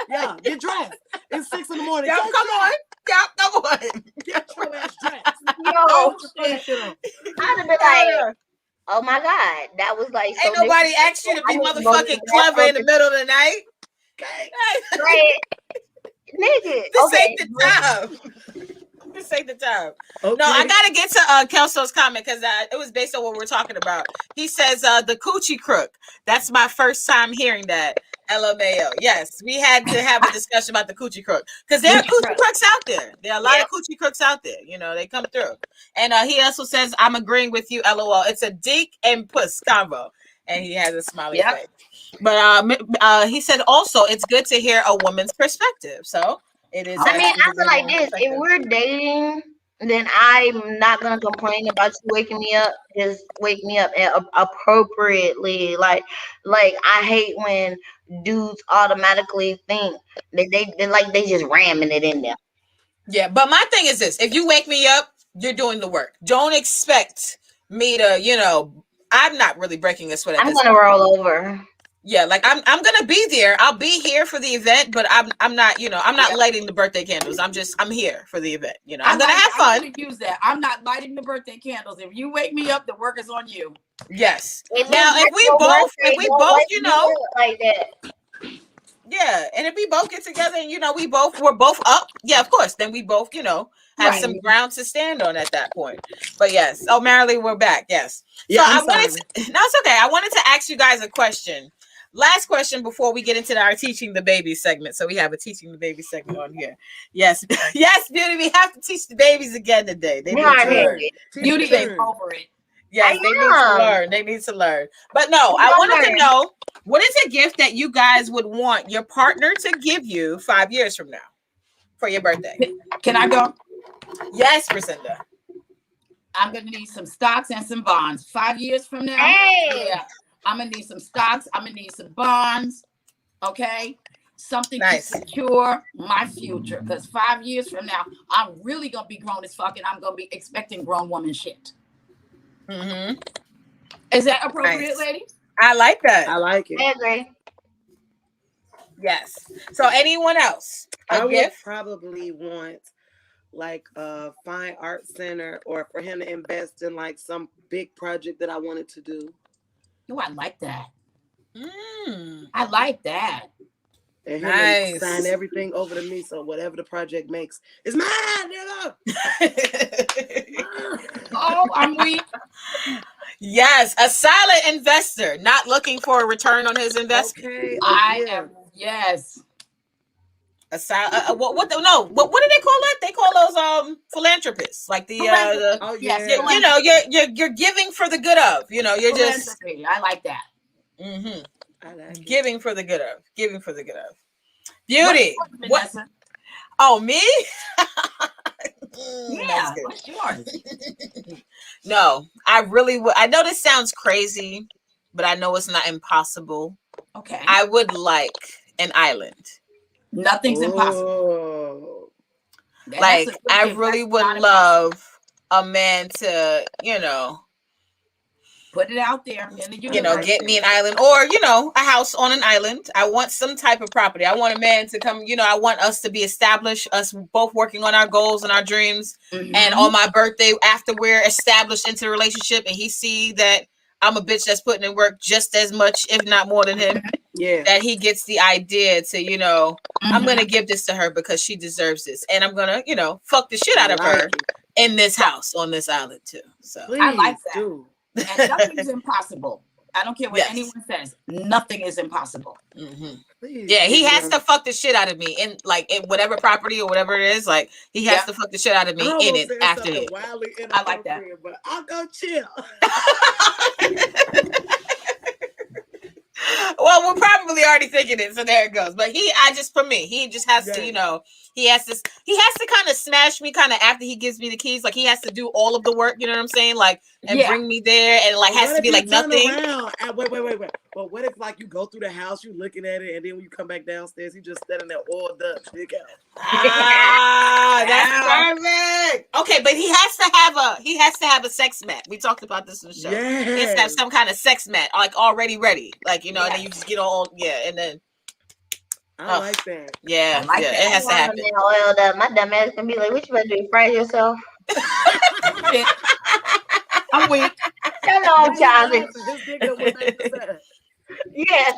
yeah, get dressed. It's 6 in the morning.
Yep, come on. Yep, come on.
Get your ass dressed.
Yo,
Oh, shit.
I'd have been like, oh my God, that was like so.
Ain't nobody asked you to be motherfucking clever in the middle of the night. Okay.
Nigga.
This ain't the time. This ain't the time. Okay. No, I gotta get to Kelso's comment, because it was based on what we're talking about. He says the coochie crook. That's my first time hearing that. LMAO. Yes, we had to have a discussion about the coochie crook, because there are coochie crooks out there. There are a lot of coochie crooks out there. You know, they come through. And he also says, I'm agreeing with you, LOL. It's a dick and puss combo. And he has a smiley face. But he said also, it's good to hear a woman's perspective. So it is.
I mean, I feel like this. If we're dating, then I'm not gonna complain about you waking me up. Just wake me up appropriately. Like I hate when dudes automatically think that they just ramming it in there.
Yeah, but my thing is this: if you wake me up, you're doing the work. Don't expect me to, you know, I'm not really breaking a sweat.
I'm gonna roll over.
Yeah, like I'm gonna be there. I'll be here for the event, but I'm not, you know, I'm not lighting the birthday candles. I'm here for the event. You know, I'm gonna have fun.
I'm gonna use that. I'm not lighting the birthday candles. If you wake me up, the work is on you.
Yes. Now, if we both, you know,
like that.
Yeah, and if we both get together and, you know, we're both up, yeah, of course, then we both, you know, have some ground to stand on at that point. But yes, Marilee, we're back. Yes.
Yeah,
so no, it's okay. I wanted to ask you guys a question. Last question before we get into our teaching the baby segment. So we have a teaching the baby segment on here. Yes, yes, Beauty, we have to teach the babies again today. They need to learn.
Beauty is over it.
Yes, they need to learn. They need to learn. But no, I wanted to know, what is a gift that you guys would want your partner to give you 5 years from now for your birthday?
Can I go?
Yes, Priscinda.
I'm going to need some stocks and some bonds. 5 years from now?
Hey.
Yeah. I'm going to need some stocks. I'm going to need some bonds. Okay? Something to secure my future. Because 5 years from now, I'm really going to be grown as fuck, and I'm going to be expecting grown woman shit.
Mm-hmm.
Is that appropriate, ladies?
I like that.
I like it.
I agree.
Yes. So anyone else?
I would probably want like a fine art center, or for him to invest in like some big project that I wanted to do.
Oh, I like that. I like that.
And him sign everything over to me, so whatever the project makes is mine, nigga.
Oh, I'm weak.
Yes, a silent investor, not looking for a return on his investment.
Okay.
I am. Yes.
A silent. What do they call that? They call those philanthropists, like the you know, you're giving for the good of. You know, you're just.
I like that.
Mm-hmm. I like giving for the good of. Giving for the good of. Beauty. What? Oh, me?
Yeah. What's yours?
No, I really would. I know this sounds crazy, but I know it's not impossible.
Okay.
I would like an island.
Nothing's impossible.
Like, I really would love a man to, you know,
put it out there in the universe.
You know, get me an island, or, you know, a house on an island. I want some type of property. I want a man to come, you know, I want us to be established, us both working on our goals and our dreams. Mm-hmm. And on my birthday, after we're established into a relationship, and he see that I'm a bitch that's putting in work just as much, if not more than him. Yeah. That he gets the idea to, you know, I'm going to give this to her because she deserves this. And I'm going to, you know, fuck the shit out of her in this house on this island too. So
Please
I like that.
do.
And nothing's impossible. I don't care what
Yes.
anyone says. Nothing is impossible.
Please
yeah, he
keep
has
it
to fuck the shit out of me in like in whatever property or whatever it is. Like he has to fuck the shit out of
I
me in
almost
it
said
after
something
it.
wildly
I like that.
inappropriate, but I'll go chill.
Well, we're probably already thinking it, so there it goes. But for me, he just has to, he has to kind of smash me kind of after he gives me the keys. Like he has to do all of the work, you know what I'm saying? Like, and bring me there, and like has to be like nothing.
Wait. But what if like you go through the house, you looking at it, and then when you come back downstairs, you just standing there all up, big out.
That's perfect. Okay, but he has to have a sex mat. We talked about this in the show.
Yes.
He has to have some kind of sex mat, like already ready, like and then you just get all and then.
I like that.
Yeah,
that.
It has to happen.
Oiled up. My dumb ass can be like, "What you about to do? Fry yourself?"
I'm weak.
Come on, Charlie.
His dick don't look like the
Yeah.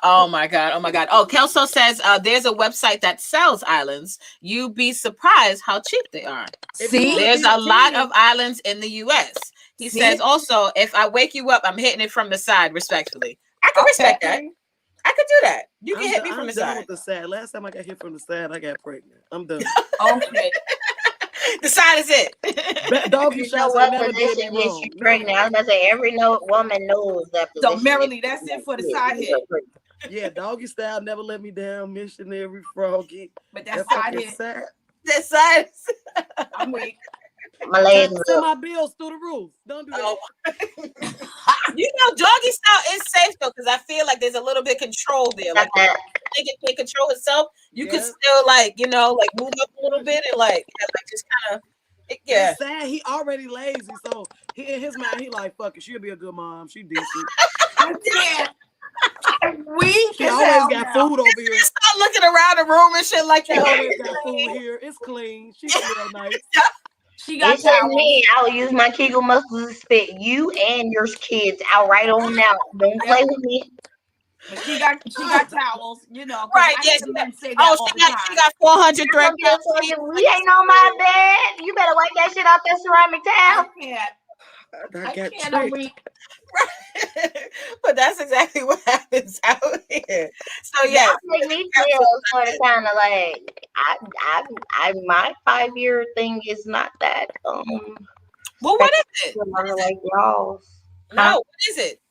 Oh my god. Oh, Kelso says there's a website that sells islands. You'd be surprised how cheap they are.
See,
there's a lot of islands in the US. He says also, if I wake you up, I'm hitting it from the side, respectfully. I can respect that. I could do that. You can hit me from the side.
I'm done with the side. Last time I got hit from the side, I got pregnant. I'm done.
Okay.
The side is it.
Doggy shots will never
position
did me
gets
wrong.
you pregnant. I was about to say every woman knows that
So
position.
Marilee, that's it for the side hit.
Yeah, doggy style never let me down. Missionary froggy.
But that side hit.
That side.
I'm weak.
My legs
send my bills through the roof. Don't do that.
Doggy style is safe though, because I feel like there's a little bit of control there. Like he can control himself. You can still like move up a little bit and like just kind of
It's sad. He already lazy, so he in his mind he like fuck it. She'll be a good mom. She decent.
I can't.
She always got food over here.
Start looking around the room and shit like that.
She always got food here. It's clean. She smell nice.
She got
it's just me. I will use my Kegel muscles to spit you and your kids out right on now. Don't play with me.
But she got towels,
Right?
Yeah.
She got 400 thread.
We ain't on my bed. You better wipe that shit off that ceramic towel.
I can't.
But that's exactly what happens out here. So yeah,
make me feel sort of kind of like I my 5-year thing is not that.
Well, what is it?
Like y'all.
No, what is it?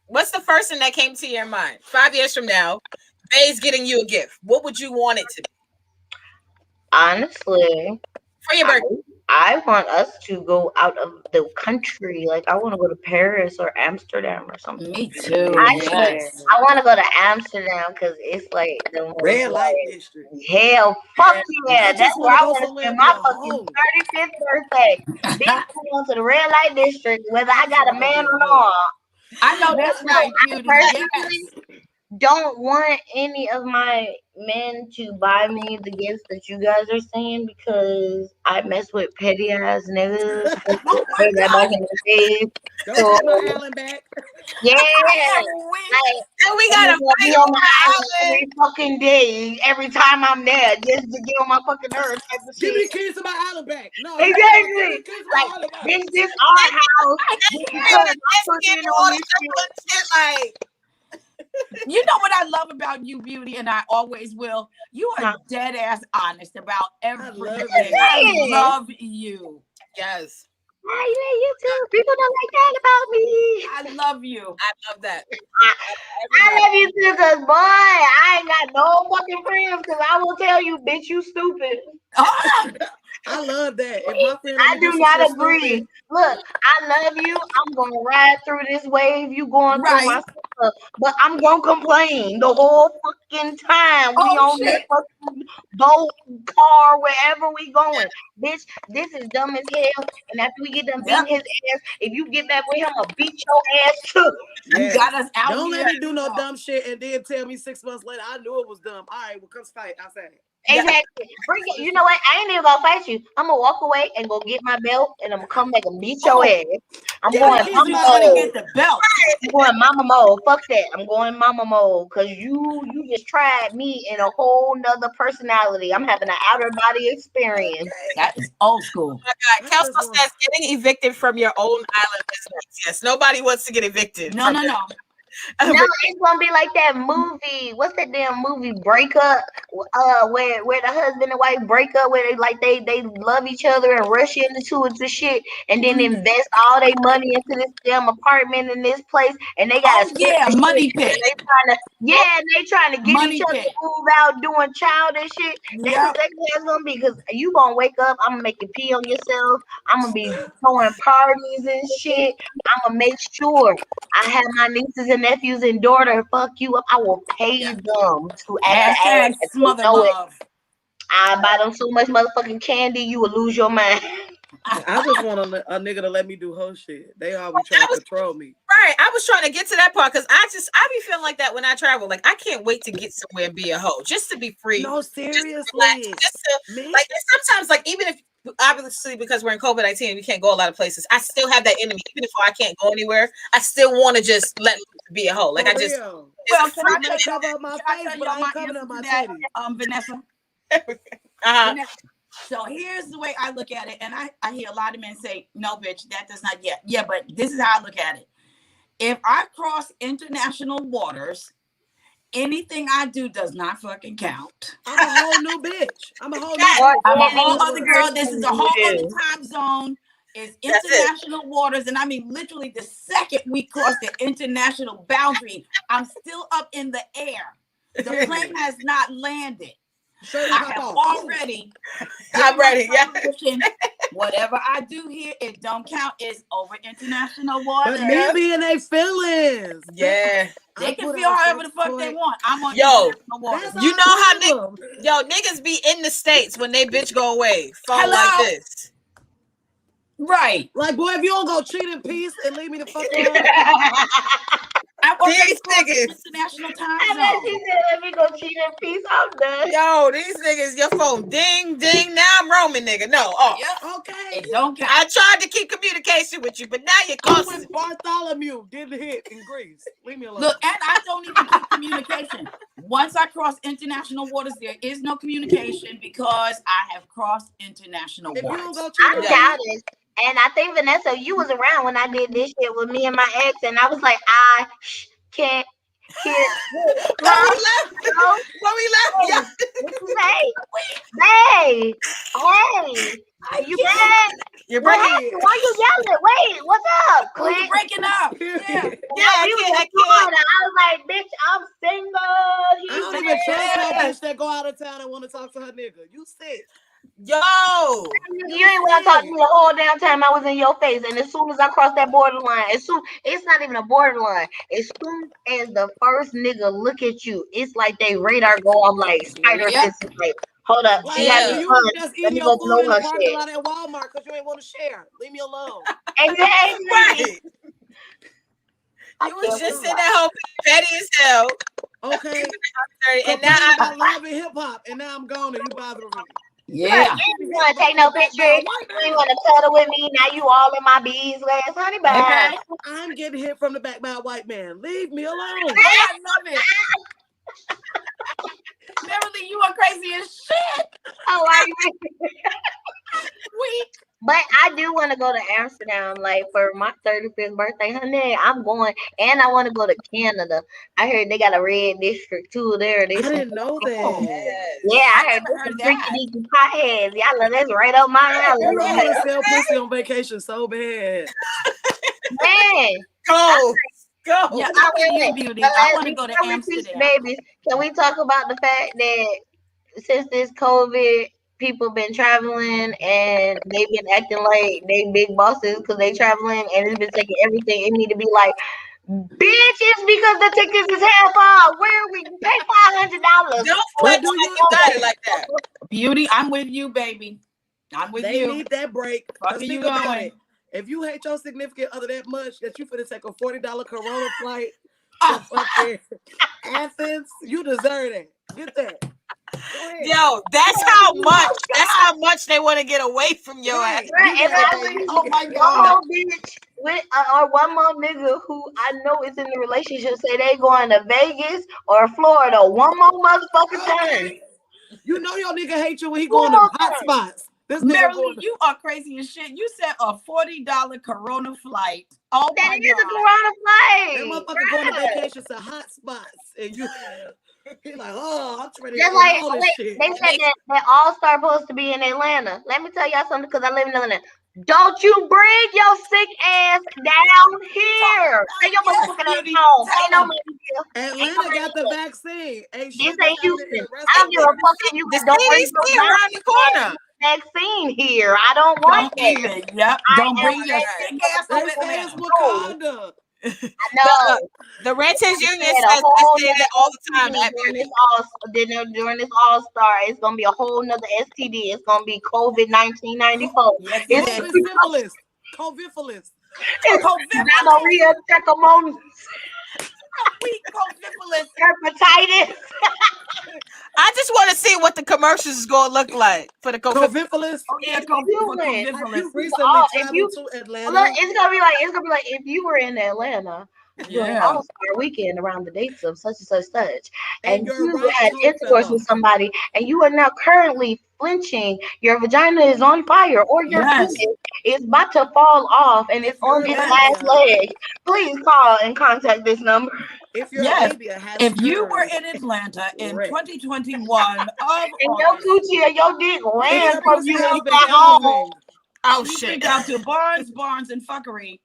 What's the first thing that came to your mind? 5 years from now, Bay's getting you a gift. What would you want it to be?
Honestly,
for your birthday.
I want us to go out of the country. Like I want to go to Paris or Amsterdam or something.
Me too.
I want to go to Amsterdam because it's like the
red light district.
Hell, fuck yeah! That's where I want to spend my fucking 35th birthday. Bitch, going to the red light district, whether I got a man or not.
I know that's right, Beauty. Yes.
Don't want any of my men to buy me the gifts that you guys are saying because I mess with petty ass niggas.
Don't take my Allen back.
Yeah,
and we gotta
be on my island every fucking day, every time I'm there, just to get on my fucking nerves.
Give me the keys to my island back. No,
exactly. Like this our house.
Like.
You know what I love about you, Beauty, and I always will. You are dead ass honest about everything. I love you.
Yes.
I love you too. People don't like that about me.
I love you.
I love that.
I love you too, cause boy, I ain't got no fucking friends. Cause I will tell you, bitch, you stupid.
I love that. If my friend
I do not agree. Look, I love you. I'm gonna ride through this wave you going through my stuff, but I'm gonna complain the whole fucking time. We on this fucking boat, car, wherever we going. Bitch, this is dumb as hell. And after we get done beating his ass, if you get back with him, I'll beat your ass too.
You got us out.
Don't let me do no dumb shit and then tell me 6 months later I knew it was dumb. All right, well, come fight outside.
Exactly. Bring it. You know what? I ain't even gonna fight you. I'm gonna walk away and go get my belt, and I'm gonna come back and beat your ass. I'm
Yeah,
going
easy
You
mama
gonna
money.
mode.
get the belt.
I'm going mama mode. Fuck that. I'm going mama mode because you just tried me in a whole nother personality. I'm having an outer body experience.
Okay.
That is old school.
God.
I
Kelso
just want.
says getting evicted from your own island business. Yes, nobody wants to get evicted.
No,
From
no, no.
No, it's gonna be like that movie. What's that damn movie? Break Up. Where the husband and wife break up, where they love each other and rush into shit, and then invest all their money into this damn apartment in this place, and they gotta
Oh
split
yeah,
the
money
shit. And
pit.
they trying to get each
Money
other
pit.
to move out doing childish shit. That's
Yep.
exactly how it's gonna be. Because you gonna wake up, I'm gonna make you pee on yourself. I'm gonna be throwing parties and shit. I'm gonna make sure I have my nieces and nephews and daughter fuck you up. I will pay
Yeah.
them to act the ass
Hashtag
if they
smother
know it.
love.
I buy them so much motherfucking candy, you will lose your mind.
I just want a nigga to let me do whole shit. They always trying to control me.
Right. I was trying to get to that part because I be feeling like that when I travel. Like I can't wait to get somewhere and be a hoe. Just to be free.
No,
Just to
seriously.
relax. Just to
Man.
like and sometimes like even if obviously because we're in COVID-19 we can't go a lot of places. I still have that enemy. Even if I can't go anywhere, I still want to just let me be a hoe. Like
For
I just
real.
Well, can
I
I
may
tell
cover
you?
up my
Can I
face,
tell
but
y'all
I
my
ain't covering
answer
up my
to that,
titties.
Vanessa?
uh-huh.
Vanessa. So here's the way I look at it, and I hear a lot of men say, "No, bitch, that does not yet." Yeah, but this is how I look at it. If I cross international waters, anything I do does not fucking count.
I'm a whole new bitch. I'm a whole new
Yes.
Or
bitch.
I'm a
Fuck
whole
all
other
the
girl.
world.
This is a whole other
you.
time zone. It's
That's it.
international waters, and I mean literally the second we cross the international boundary, I'm still up in the air. The plane has not landed.
Shirt
I
pop
have
off.
already.
I'm ready. Yeah.
Whatever I do here, it don't count. It's over international
But
waters.
me being they feelings.
Yeah.
They
I
can
put
feel
out
however
sex
the fuck
toy.
they want. I'm on
Yo,
international waters.
That's
You
our
know how
problem.
niggas be in the States when they bitch go away. Phone
Hello?
like this.
Right.
Like, boy, if you don't go cheat in peace and leave me the fuck alone.
I've already
These
crossed the
niggas.
international time
I bet she
zone.
said, let me go cheat in peace. I'm done.
Yo, these niggas, your phone ding, ding. Now I'm roaming, nigga. No,
Yep.
Okay.
It don't count.
I tried to keep communication with you, but now you're
I'm
costing.
with Bartholomew. Didn't hit in Greece. Leave me alone.
Look, and I don't even keep communication. Once I cross international waters, there is no communication because I have crossed international
If you
waters.
don't go cheat
I'm
in
Yeah.
peace,
childish. And I think, Vanessa, you was around when I did this shit with me and my ex, and I was like, I can't hear.
Oh, we left.
No,
Well, we left.
hey,
Yeah.
what you say? Hey, hey,
I
you
can't.
back?
You're
What
breaking.
period.
happened? Why you yelling? Wait, what's up?
Oh, you're
Clint?
breaking up.
Period.
Yeah.
Yeah, I
We was
can't.
in Florida. I was like, bitch, I'm single.
I
He's
don't even trust no
Yes.
bitch that go out of town and want to talk to her nigga. You sick.
Yo.
You ain't want to talk to me the whole damn time I was in your face. And as soon as I crossed that borderline, it's not even a borderline. As soon as the first nigga look at you, it's like they radar go off like spider
Yep.
Oh,
senses. Like, hold up,
like,
she
Yeah.
having
you
fun.
was just
Let
eating
me
your
go
food
blow
in the
her
parking
shit.
lot at Walmart because you ain't want to share. Leave me alone.
Exactly.
Right.
I
You was
can't
just
believe
in that whole petty as hell.
Okay.
And now
Complaining about love and hip hop, and now I'm gone and you bothering me.
Yeah.
you didn't want to take no pictures. You ain't want to cuddle with me. Now you all in my beeswax, honey. Bye.
Okay.
I'm getting hit from the back by a white man. Leave me alone.
I love it. Marilee, you are crazy as shit.
Oh, are you?
Weak.
But I do want to go to Amsterdam, like for my 35th birthday, honey. I'm going, and I want to go to Canada. I heard they got a red district too there.
I
They some,
didn't know
Oh.
that.
yeah, I heard
never
there's
heard
some
of
freaky
that.
deaky potheads. Y'all know that's right up my alley.
Girl, I
I'm
want
like,
to sell pussy on vacation so bad.
man,
go. Go.
Yeah,
oh,
I'm with
wait,
you,
wait.
beauty.
But
I want to go to
before we teach the
Amsterdam.
babies, can we talk about the fact that since this COVID, people been traveling and they've been acting like they big bosses because they traveling and it's been taking everything in me to be like, bitch, it's because the tickets is half off. Where we pay $500?
Don't
But
flex
do
like
you
you got it like that.
Beauty, I'm with you, baby. I'm with
They
you.
need that break.
Fuck
Because
are you
think about
going?
it. If you hate your significant other that much that you finna take a $40 Corona flight to
Ah,
fucking Athens, you deserve it. Get that.
Yo, that's how much. That's how much they want to get away from your ass.
Right, and I
Oh my
one
God.
more bitch with or one more nigga who I know is in the relationship say they going to Vegas or Florida one more motherfucking time.
You know your nigga hate you when he
One
going to
more
hot
time.
spots. This nigga
Marilee,
going to,
you are crazy as shit. You said a $40 Corona flight. Oh
That
my
is a
God.
Corona
that
flight.
motherfucker going to vacation to hot spots, and you, he like, oh, I'm trying to
Just
end
like
all this shit.
they said that All-Star supposed to be in Atlanta. Let me tell y'all something because I live in Atlanta. Don't you bring your sick ass down here. Stay your
Yes,
motherfucking ass
Beauty.
home.
Tell
Ain't no
them.
money here. Ain't no
Atlanta
money
got the
here.
vaccine. Ain't
This
shit
ain't
that's happening in
Houston.
the rest
I
of
don't give a fuck if you
The
don't bring
CDC
your
around the corner.
vaccine here. I don't want
Don't
that.
even. Yep.
I
Don't
am
bring your
ready
sick
for
ass
the
over
They say it's
Atlanta.
Wakanda.
I know.
The Renters Union
At a
says they
whole
say
nother
that all the time
STD
at
during this all-star. It's gonna be a whole nother STD. It's gonna be COVID 1994.
Yes,
It's
it
COVID
is.
syphilis. Covifilis.
gonorrhea, trichomonas,
We co-syphilis.
hepatitis.
I just want to see what the commercials is going to look like for the COVID.
Covifilis.
Oh yeah,
If you
for
went,
co-syphilis.
You recently
if
traveled
you
to
look,
Atlanta.
it's gonna be like if you were in Atlanta during
Yeah.
All-Star weekend around the dates of such and such,
And
and
your
you
right
had
toe fell
intercourse with
off.
somebody, and you are now currently flinching, your vagina is on fire, or your
Yes.
penis is about to fall off, and it's
If
on
your
its
Yes.
last
labia,
leg. Please call and contact this number.
if your
Yes.
labia has
If you were
turned
in Atlanta in
red,
2021 of
And your
August,
coochie and your dick
if
ran
your
from
pussy
you when
has
you
been
got home.
calving,
Oh,
you
shit.
freak out to Barnes and Fuckery.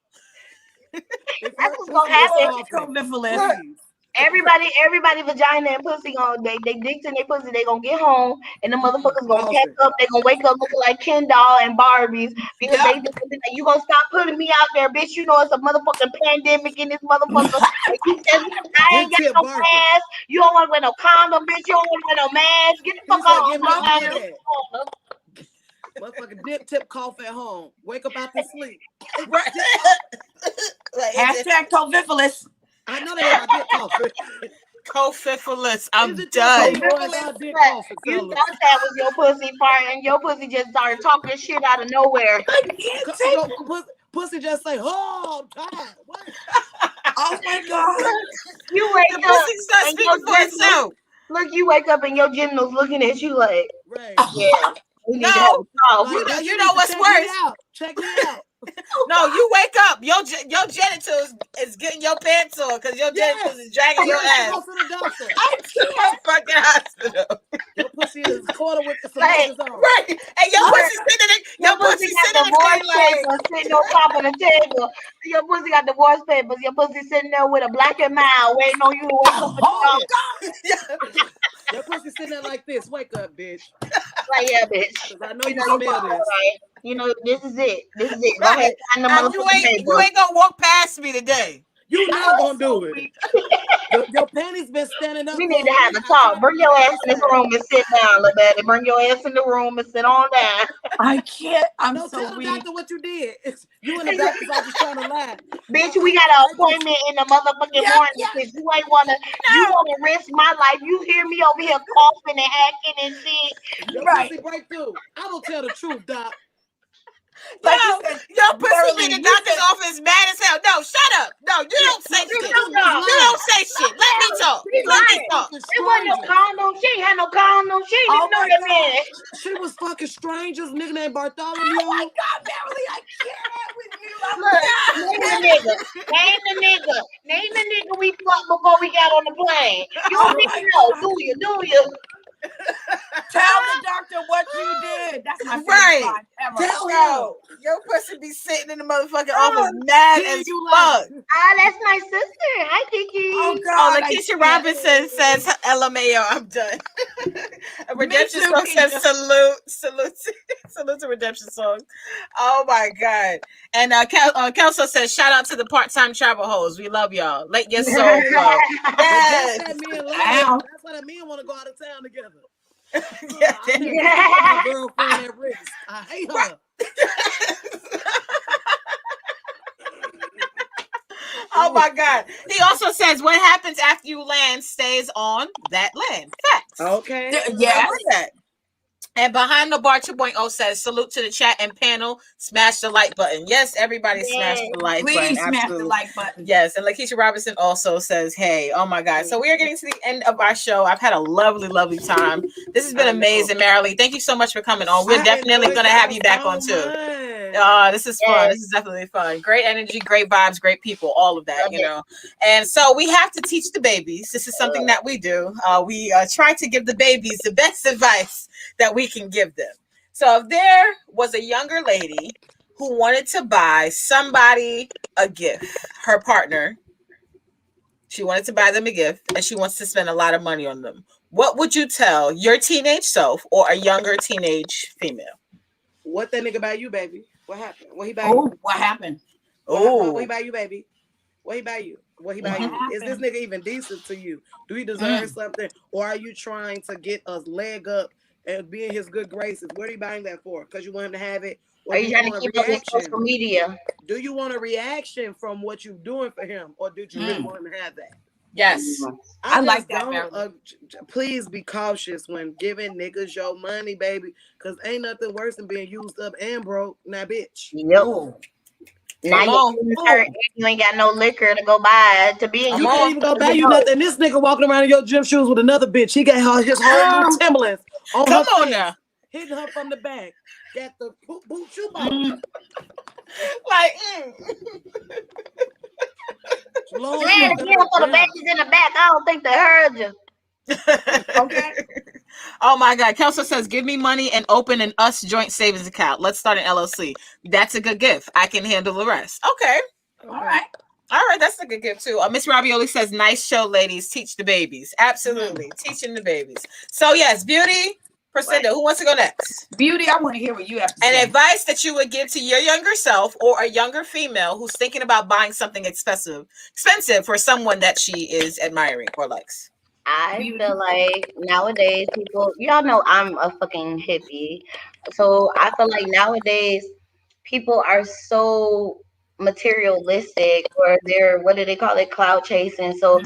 if
That's
your
what's gonna
pussy is
happen.
coughing,
Co-syphilis.
please.
Everybody vagina and pussy gonna they dicks and they pussy, they gonna get home and the motherfuckers gonna pack
Coughing.
up, they gonna wake up looking like Ken doll and Barbies because
Yep.
they just gonna be like, you gonna stop putting me out there, bitch. You know it's a motherfucking pandemic in this motherfucker. And you just I
Big
ain't got
tip
no
barking.
mask, you don't wanna wear no condom, bitch, you don't wanna wear no mask. Get the
He
fuck
said,
off
give me
my
all
you.
that. Motherfucking dip tip cough at home. Wake up out the sleep.
Right.
Hashtag co-syphilis.
I know that ain't my dick coughing.
Cofifilis. I'm
Is it your
done.
pee or is our dick
But
coughing,
you
fellas?
thought that was your pussy part and your pussy just started talking shit out of nowhere.
I can't take
Your pussy just say, oh, I'm tired. What?
Oh my God.
You
The
wake up
pussy starts
and your
speaking for
genitals
itself.
look, you wake up and your genitals looking at you like,
Right.
yeah, we need to have
No,
a talk.
Like, bitch,
you
need
know
to
what's
check me
worse?
out. Check me out.
No, you wake up. Your genitals is getting your pants on because your genitals
Yes.
is dragging your
Yes.
ass
Go to the doctor.
I
to
can't.
the fucking hospital.
Your pussy is quarter with some
Like,
niggas on.
Right. And your
you were,
pussy sitting in
your pussy got divorce papers sitting on top of the table. Your pussy got divorce papers. Your pussy sitting there with a black and mild waiting on you to wake up and
Oh
talk.
God.
Your pussy sitting there like this. Wake up, bitch.
Like, yeah, bitch.
Because I know
You
you
know you
smell
fucking
this.
right. You know, this is it. This is it. Go ahead
Right.
sign the
You
motherfucking
ain't
paper.
gonna walk past me today.
You
I
not
know
gonna do it. Your panties been standing up
we
for
need
a
to have
week.
a
I
talk.
tried to
Bring
get
your
it
ass in this
ASAP.
room and sit down, little baby. Bring your ass in the room and sit on down.
I can't. I'm
No,
so
tell the
weak.
doctor what you did. You in the doctor's office trying to lie.
Bitch,
No,
we got an
I just
appointment in the motherfucking
Yep.
morning because you ain't you wanna risk my life. You hear me over here coughing and hacking and shit.
your
Right.
pussy breakthrough. I don't tell the truth, doc.
Like you said,
Your pussy be
Marilee,
in the
you
doctor's
said,
office mad as hell. No, shut up. No, you don't say
No, she
shit.
was just
You
lying.
don't say shit. Let me talk.
She's
Let me
lying.
talk.
Fucking
It wasn't no
strangers.
condom. She ain't had no condom. She didn't
oh
even know
my
that
God.
man.
She was fucking strangers. Nigga named
Oh
Bartholomew.
my God, Marilee, I can't with you. I'm
Look,
done.
name the nigga. Name the nigga. Name the nigga we fucked before we got on the plane. You don't
Oh
even
my
know,
God.
do you? Do you?
Tell the doctor what you did. That's my favorite
Right.
line ever.
Tell him.
Yo, your pussy be sitting in the motherfucking office mad
Hear
as
you
fuck.
lying.
Ah, that's my sister. Hi, Kiki.
Oh
Oh,
God, I
Lakeisha
can't.
Robinson says LMAO. I'm done. A
Me
redemption
too,
song says
Keisha.
salute to redemption song. Oh my god! And Kelso says shout out to the part-time travel hoes. We love y'all. Let your soul flow.
But
Yes.
that's that men love.
Ow.
That's why the men want to go out of town together.
Yeah,
I can't put my girlfriend at risk. I hate her.
Oh my god. He also says what happens after you land stays on that land. Facts.
Okay.
I
Yes.
love that. And behind the bar 2.0 says, salute to the chat and panel. Smash the like button. Yes, everybody smash the like button.
Please smash the
Absolutely.
like button.
Yes. And Lakeisha Robinson also says, hey, oh my God. So we are getting to the end of our show. I've had a lovely, lovely time. This has been amazing, Marilee. Thank you so much for coming on. We're definitely going to have you back on too. This is fun. This is definitely fun. Great energy, great vibes, great people, all of that, you know. And so we have to teach the babies. This is something that we do. We try to give the babies the best advice that we can give them. So if there was a younger lady who wanted to buy somebody a gift, her partner, she wanted to buy them a gift and she wants to spend a lot of money on them, what would you tell your teenage self or a younger teenage female?
What that nigga buy you, baby? What happened? What he buy you?
Oh, what happened?
What he buy you, baby? What he buy you? What he buy you? Is this nigga even decent to you? Do he deserve something? Or are you trying to get a leg up and be in his good graces? What are you buying that for? Because you want him to have it? Or
are you trying to keep up with social media?
Do you want a reaction from what you're doing for him? Or did you really want him to have that?
Yes.
I like that.
Please be cautious when giving niggas your money, baby. Because ain't nothing worse than being used up and broke. Now, bitch.
Yep. Ooh. Now you ain't got no liquor to go buy to be in.
You can't even go buy you nothing. This nigga walking around in your gym shoes with another bitch. He got his whole new Timberlands on her face,
now.
hitting her from the back. Got the boot shoe ball.
Man, again for the babies in the back. I don't think they heard you.
Okay. Oh my God. Kelso says, give me money and open an US joint savings account. Let's start an LLC. That's a good gift. I can handle the rest. Okay.
All right.
All right. That's a good gift too. Miss Ravioli says, nice show, ladies. Teach the babies. Absolutely. Teaching the babies. So yes, Beauty, Priscilla, who wants to go next?
Beauty, I want to hear what you have to say.
An advice that you would give to your younger self or a younger female who's thinking about buying something expensive for someone that she is admiring or likes.
I feel like nowadays people, y'all know I'm a fucking hippie. So I feel like nowadays people are so materialistic, or they're, what do they call it, cloud chasing. So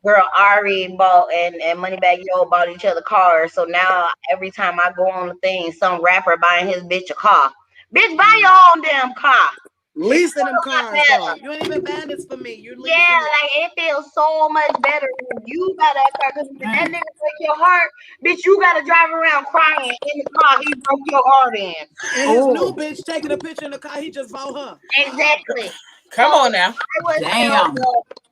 girl Ari bought and Moneybag Yo bought each other cars. So now every time I go on the thing, some rapper buying his bitch a car. Bitch, buy your own damn car.
Leasing them cars, though. You ain't even buying this for me. You leasing
it feels so much better when you got that car. Because if that nigga break your heart, bitch, you gotta drive around crying in the car he broke your heart in.
And his new bitch taking a picture in the car he just bought her.
Exactly.
Come on now.
Damn.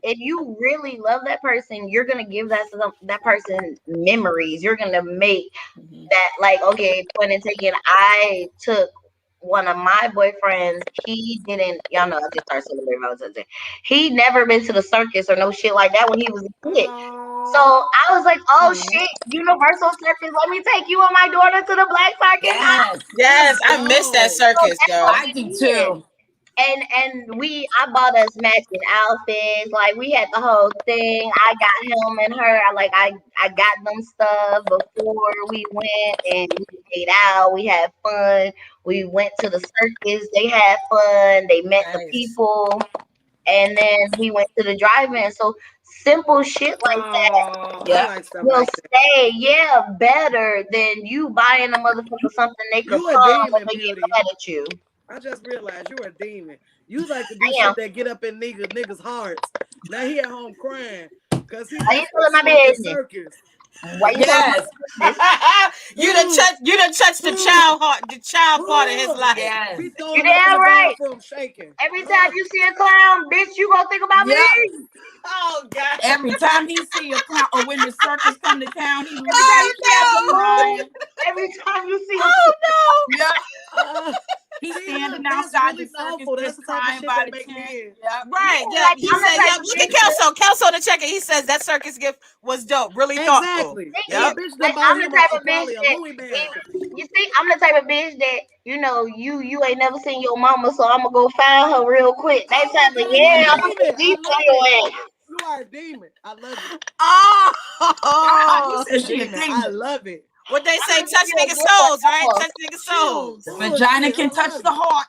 If you really love that person, you're gonna give that person memories. You're gonna make that, like, okay, point and taken. I took one of my boyfriends, he didn't, y'all know I just started celebrating Valentine's Day. He never been to the circus or no shit like that when he was a kid. So I was like, oh shit, Universal Circus, let me take you and my daughter to the Black Circus.
Yes, I miss that circus, yo.
I do too.
And I bought us matching outfits. Like, we had the whole thing. I got him and her. I got them stuff before we went, and we ate out. We had fun. We went to the circus. They had fun. They met the people, and then we went to the drive-in. So simple shit like that will stay, better than you buying a motherfucker something they could come when they get mad at you.
I just realized you were a demon. You like to do shit that get up in niggas' hearts. Now he at home crying because he's
telling my business.
Circus.
Why you
you done touched the child part of his life.
Yes. You damn right.
Shaking.
Every time you see a clown, bitch, you gonna think about me.
Oh God.
Every time he see a clown, or when the circus come to town, he
every time you see
he's standing outside the circus just crying by the tent.
Right. Yeah. He said, look at Kelso in the checker. He says that circus gift was dope. Really thoughtful.
Yep. I'm the type of bitch I'm the type of bitch that, you ain't never seen your mama, so I'm gonna go find her real quick. That type of I'm gonna put deep on your ass.
You are a demon. I love it.
I
love it.
What they say, touch niggas' souls, right? Touch niggas' souls.
The vagina can touch the heart.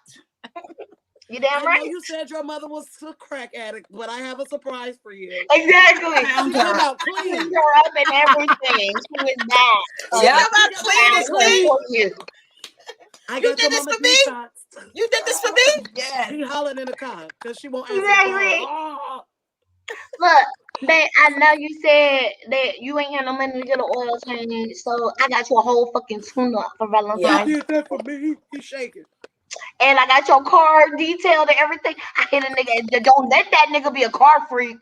You damn
I
right.
know you said your mother was a crack addict, but I have a surprise for you.
Exactly.
She come out
I
clean.
picked her up and everything. She was bad.
She
Yeah.
come out clean as clean.
For you.
I
You
got
did
your
this
mama's
for me?
detox.
You did this for me?
Yes.
She hollering in the car because she won't answer the
Exactly.
phone. Oh.
Look, babe, I know you said that you ain't had no money to get an oil change, so I got you a whole fucking tune-up for
You
Valentine's.
did that for me. He's shaking.
And I got your car detailed and everything. I hit a nigga. Don't let that nigga be a car freak.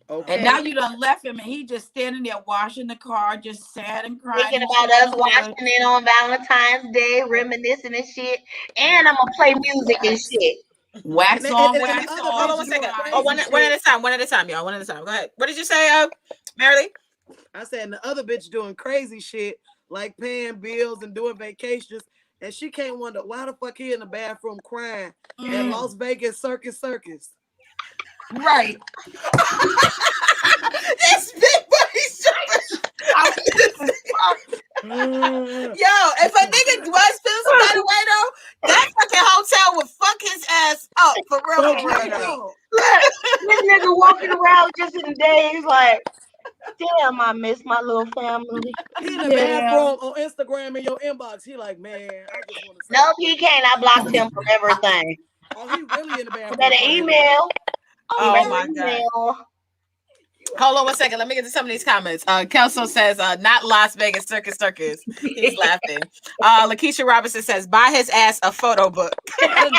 Okay.
And now you done left him, and he just standing there washing the car, just sad and crying.
Thinking
and
about
shit.
us watching it on Valentine's Day, reminiscing and shit. And I'm gonna play music and shit.
Wax
And
on,
the
wax
other
off.
Hold on
bitch
one
doing
second.
crazy
Oh, one
shit.
at a time. One at a time, y'all. One at a time. Go ahead. What did you say, Marilee?
I said, and the other bitch doing crazy shit, like paying bills and doing vacations. And she can't wonder why the fuck he in the bathroom crying at Las Vegas Circus.
Right.
This big booty stripper. Yo, if a nigga was feeling some kind of way though, that fucking hotel would fuck his ass up for real. For real though.
Look, this nigga walking around just in the days like, damn, I miss my little family.
He in the bathroom on Instagram in your inbox. He like, man, I just want to say.
Nope, he can't. I blocked him from everything.
Oh, he really in the bathroom.
Better
crying.
email.
Oh my god.
Email.
Hold on one second. Let me get to some of these comments. Kelso says, not Las Vegas Circus. He's laughing. Lakeisha Robinson says, buy his ass a photo book.
That'll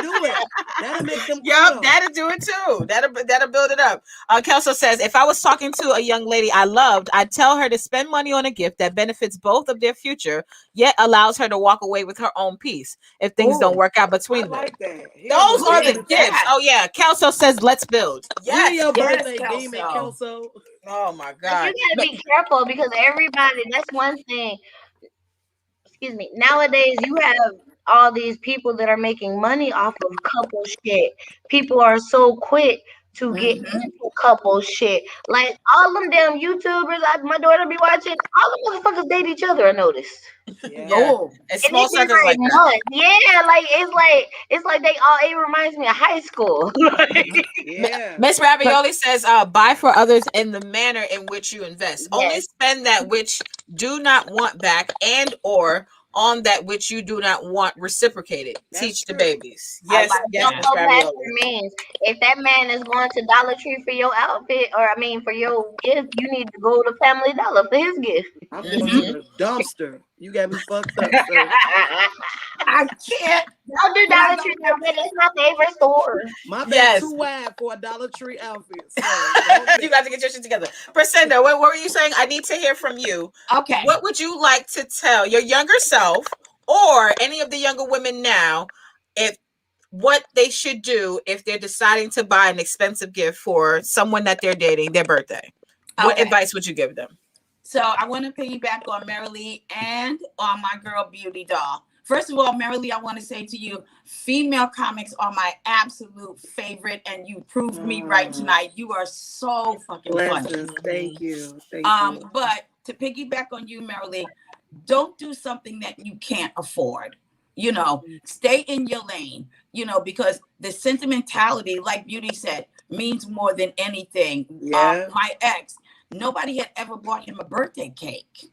do it. That'll make them
Yup, that'll do it too. That'll build it up. Kelso says, if I was talking to a young lady I loved, I'd tell her to spend money on a gift that benefits both of their future, yet allows her to walk away with her own peace if things don't work out between them.
like that.
Those are the gifts. Oh yeah. Kelso says, let's build.
Yes, your
Yes,
birthday,
Kelso.
Demon Kelso.
Oh my
But
god.
you gotta be careful because everybody, that's one thing. Excuse me. Nowadays, you have all these people that are making money off of couple shit. People are so quick to get into couple shit. Like all them damn YouTubers, like my daughter be watching, all the motherfuckers date each other, I noticed.
Yeah.
Oh,
It's
And
small
it's been
circles like that.
months. Yeah, it's like they all. It reminds me of high school.
Yeah.
Miss Ravioli says, buy for others in the manner in which you invest. Only
Yes.
spend that which do not want back and or on that which you do not want reciprocated.
That's
Teach the
true.
babies. Yes,
like
yes,
that.
Miss
So
Ravioli.
Pastor means if that man is going to Dollar Tree for your outfit, or I mean for your gift, you need to go to Family Dollar for his gift.
I'm going to the dumpster. You got me fucked up, sir.
I can't.
Don't do Dollar Tree, no, but it's my favorite store.
My bed
Yes.
too wide for a Dollar Tree outfit. So
You got to get your shit together. Priscinda, what were you saying? I need to hear from you.
Okay.
What would you like to tell your younger self or any of the younger women now if what they should do if they're deciding to buy an expensive gift for someone that they're dating, their birthday? What
Okay.
advice would you give them?
So I want to piggyback on Marilee and on my girl Beauty Doll. First of all, Marilee, I want to say to you, female comics are my absolute favorite, and you proved me right tonight. You are so fucking funny.
blessings. Thank you. Thank you.
But to piggyback on you, Marilee, don't do something that you can't afford. You know, stay in your lane, you know, because the sentimentality, like Beauty said, means more than anything.
Yeah.
My ex, nobody had ever bought him a birthday cake.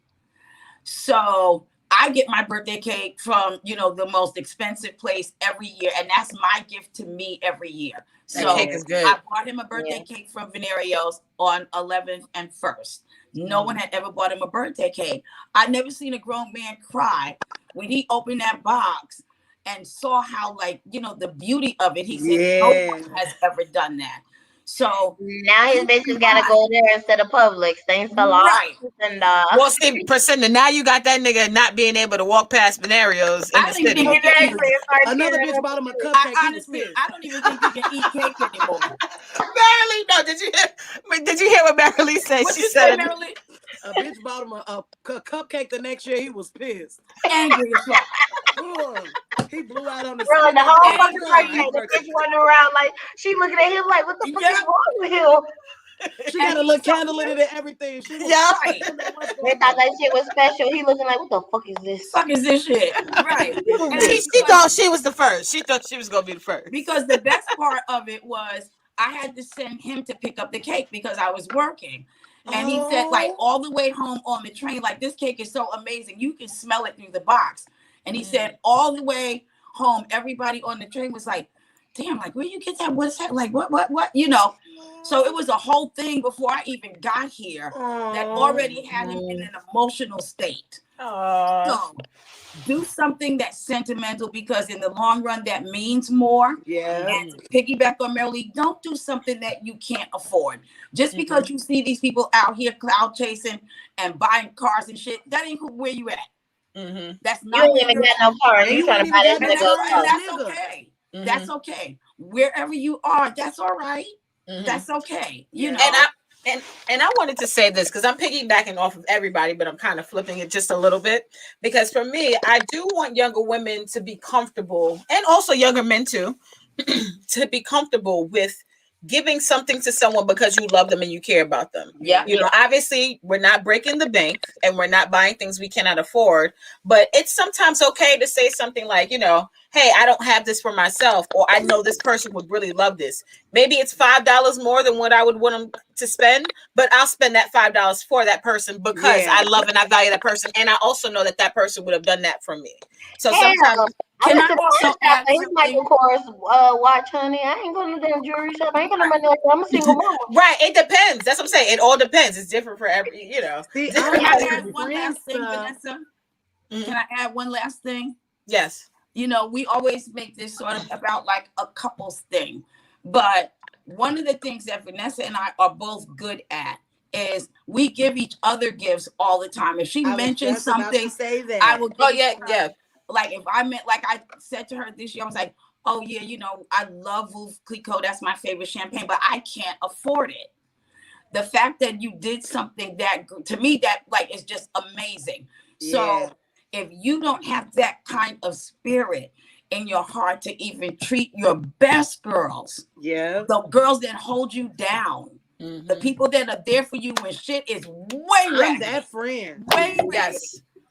So I get my birthday cake from, you know, the most expensive place every year. And that's my gift to me every year.
That
So
cake is good.
I bought him a birthday cake from Venerio's on 11th and 1st. No one had ever bought him a birthday cake. I never seen a grown man cry when he opened that box and saw how, like, you know, the beauty of it. He said, no one has ever done that. So
now his bitches gotta go there instead of Publix. Things fell off.
Right.
And
Well, see, Priscilla, now you got that nigga not being able to walk past Benarios in
I
the
don't even
city.
think he can eat.
Another bitch bought him a cupcake.
I,
He was
honestly,
pissed.
I don't even think you can eat cake anymore.
Marilee, no, did you hear what Marilee said?
What
She
you
said,
say, Marilee?
A bitch bought him a cupcake the next year. He was pissed.
Angry as fuck.
He blew out on the
bro,
street.
the whole
Happy
fucking party, the bitch running around like she looking at him like, what the fuck is wrong with him?
She got a little candle in it and everything. She was
yeah.
Right.
They thought that shit was special. He looking like, what the fuck is this?
Fuck is this shit? Right. And
She thought she was the first. She thought she was gonna be the first.
because the best part of it was I had to send him to pick up the cake because I was working. And he said, like, all the way home on the train, like, this cake is so amazing. You can smell it through the box. And he said, all the way home, everybody on the train was like, damn, like, where you get that? What's that? Like, what? You know? So it was a whole thing before I even got here that already had him in an emotional state. So do something that's sentimental because in the long run, that means more.
Yeah.
And to piggyback on Marilee, don't do something that you can't afford. Just because you see these people out here cloud chasing and buying cars and shit, that ain't where you at. That's
You
not.
ain't even got no car. You trying to buy this nigga a car.
That's okay. That's okay. Wherever you are, that's all right. That's okay. You know.
And I wanted to say this because I'm piggybacking off of everybody, but I'm kind of flipping it just a little bit because for me, I do want younger women to be comfortable, and also younger men too, to be comfortable with giving something to someone because you love them and you care about them.
Yeah.
You know, obviously we're not breaking the bank and we're not buying things we cannot afford, but it's sometimes okay to say something like, you know, hey, I don't have this for myself, or I know this person would really love this. Maybe it's $5 more than what I would want them to spend, but I'll spend that $5 for that person because I love and I value that person. And I also know that that person would have done that for me. So sometimes
can I also add
Michael Kors watch, honey? I ain't going to damn jewelry shop. I ain't got no money like that. I'm a single mom.
Right. It depends. That's what I'm saying. It all depends. It's different for every, you know.
See,
can I add one last thing, Vanessa? Can I add one last thing?
Yes.
You know, we always make this sort of about like a couples thing. But one of the things that Vanessa and I are both good at is we give each other gifts all the time. If she mentions something, I will give her. Like if I meant, like I said to her this year, I was like, oh yeah, you know, I love Veuve Clicquot. That's my favorite champagne, but I can't afford it. The fact that you did something that, to me, that like is just amazing. So if you don't have that kind of spirit in your heart to even treat your best girls, the girls that hold you down, the people that are there for you when shit is way
I'm that friend.
Way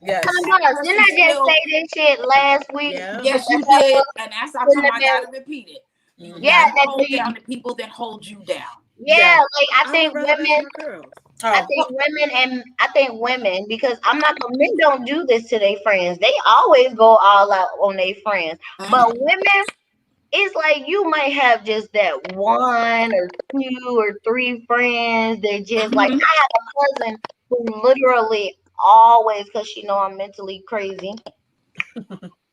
Yes.
Didn't I just say this shit last week?
Yes, you did. And that's how come I gotta repeat it.
Yeah,
hold down the people that hold you down.
Yeah, like I think women. I think women, because I'm not gonna, men don't do this to their friends. They always go all out on their friends. But women, it's like you might have just that one or two or three friends that just like, I have a cousin who literally always, because she know I'm mentally crazy,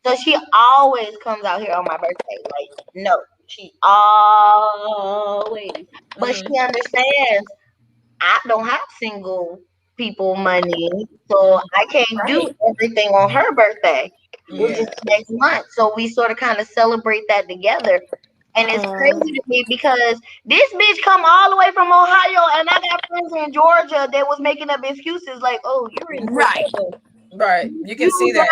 so she always comes out here on my birthday. Like, no, she always, but she understands I don't have single people money, so I can't do everything on her birthday, which is next month. So we sort of kind of celebrate that together. And it's crazy to me because this bitch come all the way from Ohio, and I got friends in Georgia that was making up excuses like, "Oh, you're in
right." You can see that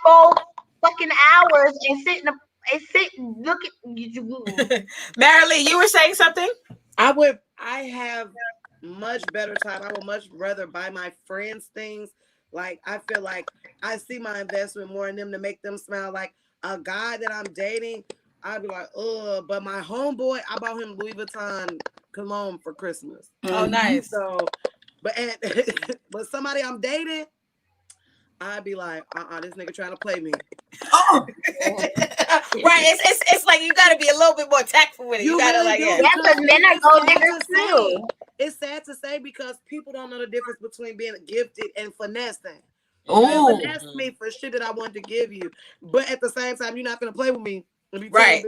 5-4 fucking hours and sit look at you.
Marilee, you were saying something?
I have much better time. I would much rather buy my friends things. Like, I feel like I see my investment more in them to make them smile. Like a guy that I'm dating, I'd be like, but my homeboy, I bought him Louis Vuitton cologne for Christmas.
Oh, nice.
So, but somebody I'm dating, I'd be like, this nigga trying to play me.
Right. It's like you gotta be a little bit more tactful with it. You gotta
really
like
because men are gold diggers too.
It's sad to say because people don't know the difference between being gifted and finessing.
Oh,
finesse me for shit that I wanted to give you, but at the same time, you're not gonna play with me.
Right.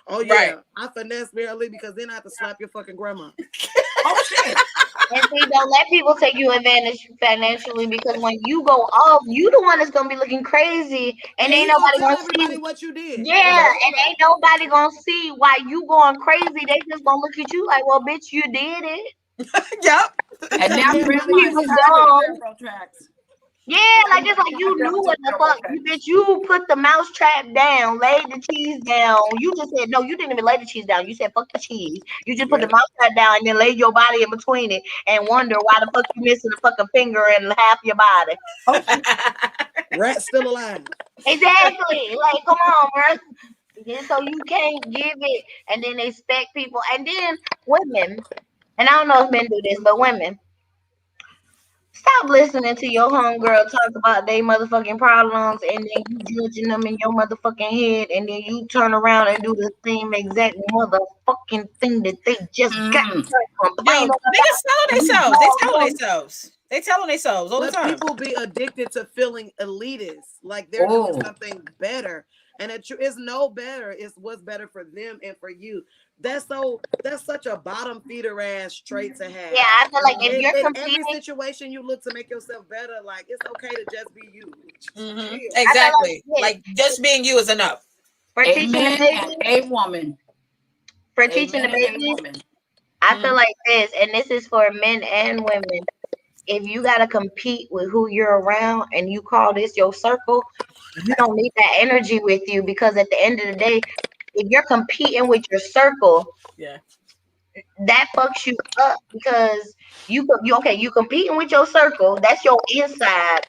Oh yeah, I finesse Marilee because then I have to slap your fucking grandma.
Oh shit.
And see, don't let people take you advantage financially, because when you go off, you the one that's gonna be looking crazy, and ain't nobody gonna see
what you did.
Yeah, and ain't nobody gonna see why you going crazy. They just gonna look at you like, well, bitch, you did it.
Yep.
And now
you gone.
tracks.
Yeah, like it's like you knew what the fuck. You bitch, you put the mouse trap down, laid the cheese down. You just said no, you didn't even lay the cheese down. You said fuck the cheese. You just put the mouse trap down and then laid your body in between it and wonder why the fuck you missing a fucking finger and half your body.
Rat's still alive.
Exactly. Like, come on, bro. Yeah, so you can't give it and then expect people. And then women, and I don't know if men do this, but women, stop listening to your homegirl talk about they motherfucking problems and then you judging them in your motherfucking head and then you turn around and do the same exact motherfucking thing that they just got complaining
Yo, niggas telling themselves. They telling themselves all the
But
time.
people be addicted to feeling elitist, like they're doing something better, and it is no better. It's what's better for them and for you. That's such a bottom feeder ass trait to have.
Yeah, I feel like if you're
in
competing,
every situation you look to make yourself better. Like it's okay to just be you.
Exactly. Like just being you is enough.
For teaching the baby,
a woman.
For teaching the baby, I feel like this, and this is for men and women. If you gotta compete with who you're around and you call this your circle, you don't need that energy with you because at the end of the day, if you're competing with your circle, that fucks you up because you competing with your circle. That's your inside.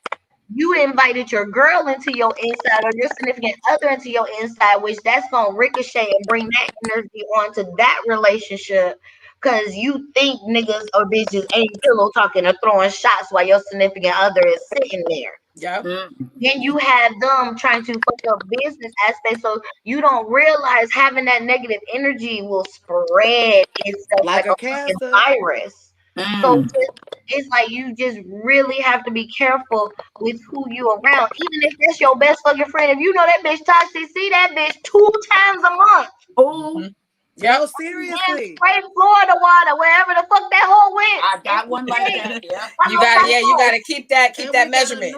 You invited your girl into your inside or your significant other into your inside, which that's gonna ricochet and bring that energy onto that relationship. Cause you think niggas or bitches ain't pillow talking or throwing shots while your significant other is sitting there.
Yeah.
Then you have them trying to fuck up business aspects, so you don't realize having that negative energy will spread itself like a fucking virus. So it's like you just really have to be careful with who you around, even if that's your best fucking friend. If you know that bitch toxic, see that bitch 2 times a month.
Oh,
yeah, no, seriously.
Spray Florida water wherever the fuck that hole went.
I got one like that. Yeah,
you gotta keep that measurement.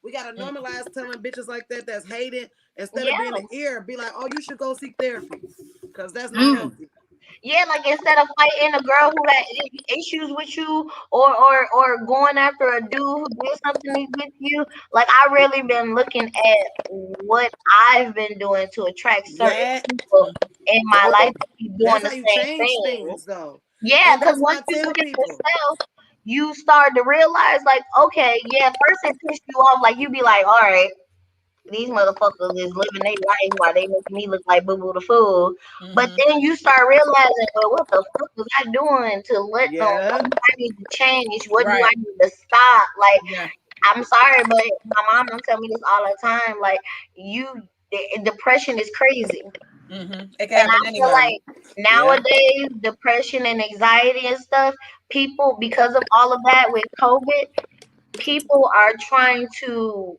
We gotta normalize telling bitches like that that's hating instead of being an ear. Be like, oh, you should go seek therapy because that's not healthy.
Yeah, like instead of fighting a girl who had issues with you or going after a dude who did something with you, like I really been looking at what I've been doing to attract certain people in my life to keep doing the same things.
Though.
Yeah, because once you look at yourself, you start to realize, like, okay, yeah, first it pissed you off, like you be like, all right, these motherfuckers is living their life while they make me look like Boo Boo the Fool. But then you start realizing, well, what the fuck was I doing to let them? What do I need to change? What do I need to stop? Like, I'm sorry, but my mom don't tell me this all the time. Like, depression is crazy.
It can happen
I feel like nowadays, depression and anxiety and stuff, people, because of all of that with COVID, people are trying to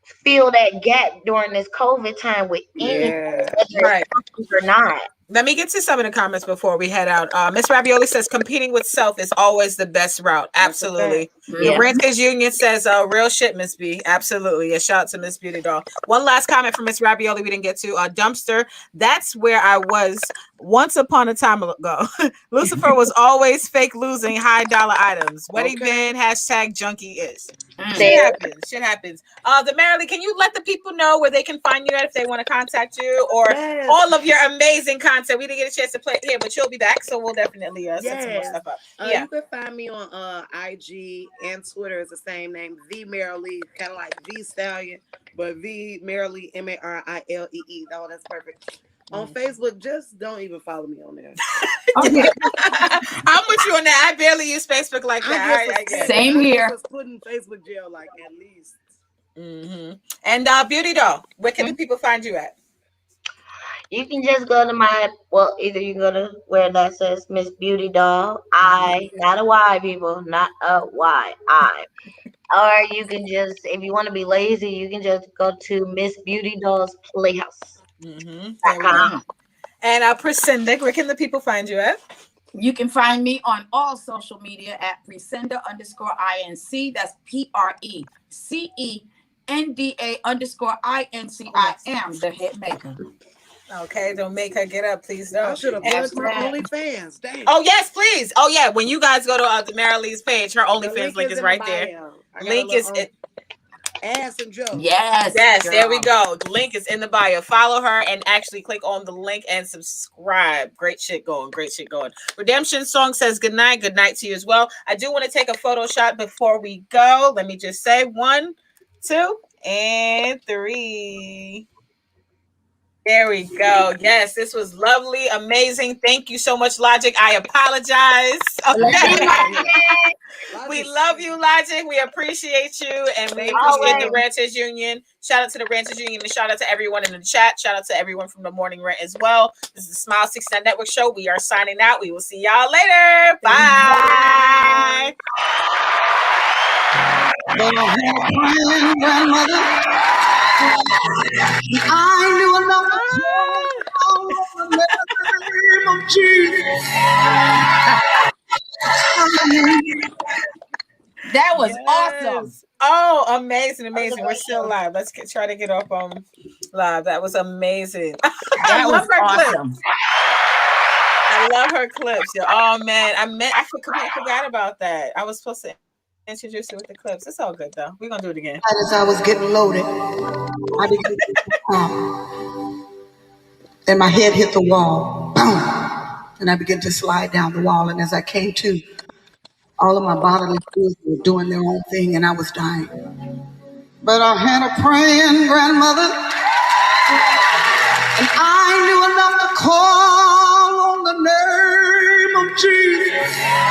fill that gap during this COVID time with anything, whether it's or not.
Let me get to some of the comments before we head out. Miss Ravioli says competing with self is always the best route. Absolutely. The Renters Union says real shit, Miss B. Absolutely. A shout out to Miss Beauty Doll. One last comment from Miss Ravioli we didn't get to. Dumpster. That's where I was once upon a time ago. Lucifer was always fake losing high dollar items. What he been #junkie is. Shit happens. The Marilee, can you let the people know where they can find you at if they want to contact you or all of your amazing content? We didn't get a chance to play it here, but you'll be back, so we'll definitely set some more stuff up.
You can find me on IG and Twitter. It's the same name, The Marilee, kind of like V Stallion, but V Marilee, Marilee. Oh, that's perfect. On Facebook, just don't even follow me on there.
I'm with you on that. I barely use Facebook like that.
Same here.
I was put in Facebook jail like at least.
And Beauty Doll, where can the people find you at?
You can just go to either you go to where that says Miss Beauty Doll, not a Y, people, not a Y, I. Or you can just, if you want to be lazy, you can just go to Miss Beauty Doll's Playhouse.
And Priscinda, where can the people find you at?
You can find me on all social media at Priscinda_INC. That's PRECENDA_INC. I am the hit maker.
Okay, don't make her get up, please don't.
I should have plugged my OnlyFans. Dang.
Oh yes, please. Oh yeah, when you guys go to the Marilee's page, her OnlyFans link is right there. Link is
Ass and Joe.
Yes.
Yes,
girl.
there we go. The link is in the bio. Follow her and actually click on the link and subscribe. Great shit going. Great shit going. Redemption Song says good night. Good night to you as well. I do want to take a photo shot before we go. Let me just say 1, 2, and 3. There we go. Yes, this was lovely, amazing. Thank you so much, Logic. I apologize. We love you, Logic. We appreciate you, and we appreciate the Ranters Union. Shout out to the Ranters Union, and shout out to everyone in the chat. Shout out to everyone from the Morning Rant as well. This is the Smile 69 Network Show. We are signing out. We will see y'all later. Bye.
I knew enough of Jesus.
That was awesome.
Oh, amazing. We're still live. Let's try to get up live. That was amazing.
That was awesome.
I love her clips. Oh man, I completely forgot about that. I was supposed to introduce you with the clips. It's all good though. We're gonna do it again.
As I was getting loaded, I began to and my head hit the wall. Boom! And I began to slide down the wall. And as I came to, all of my bodily fluids were doing their own thing, and I was dying. But I had a praying grandmother, and I knew enough to call on the name of Jesus.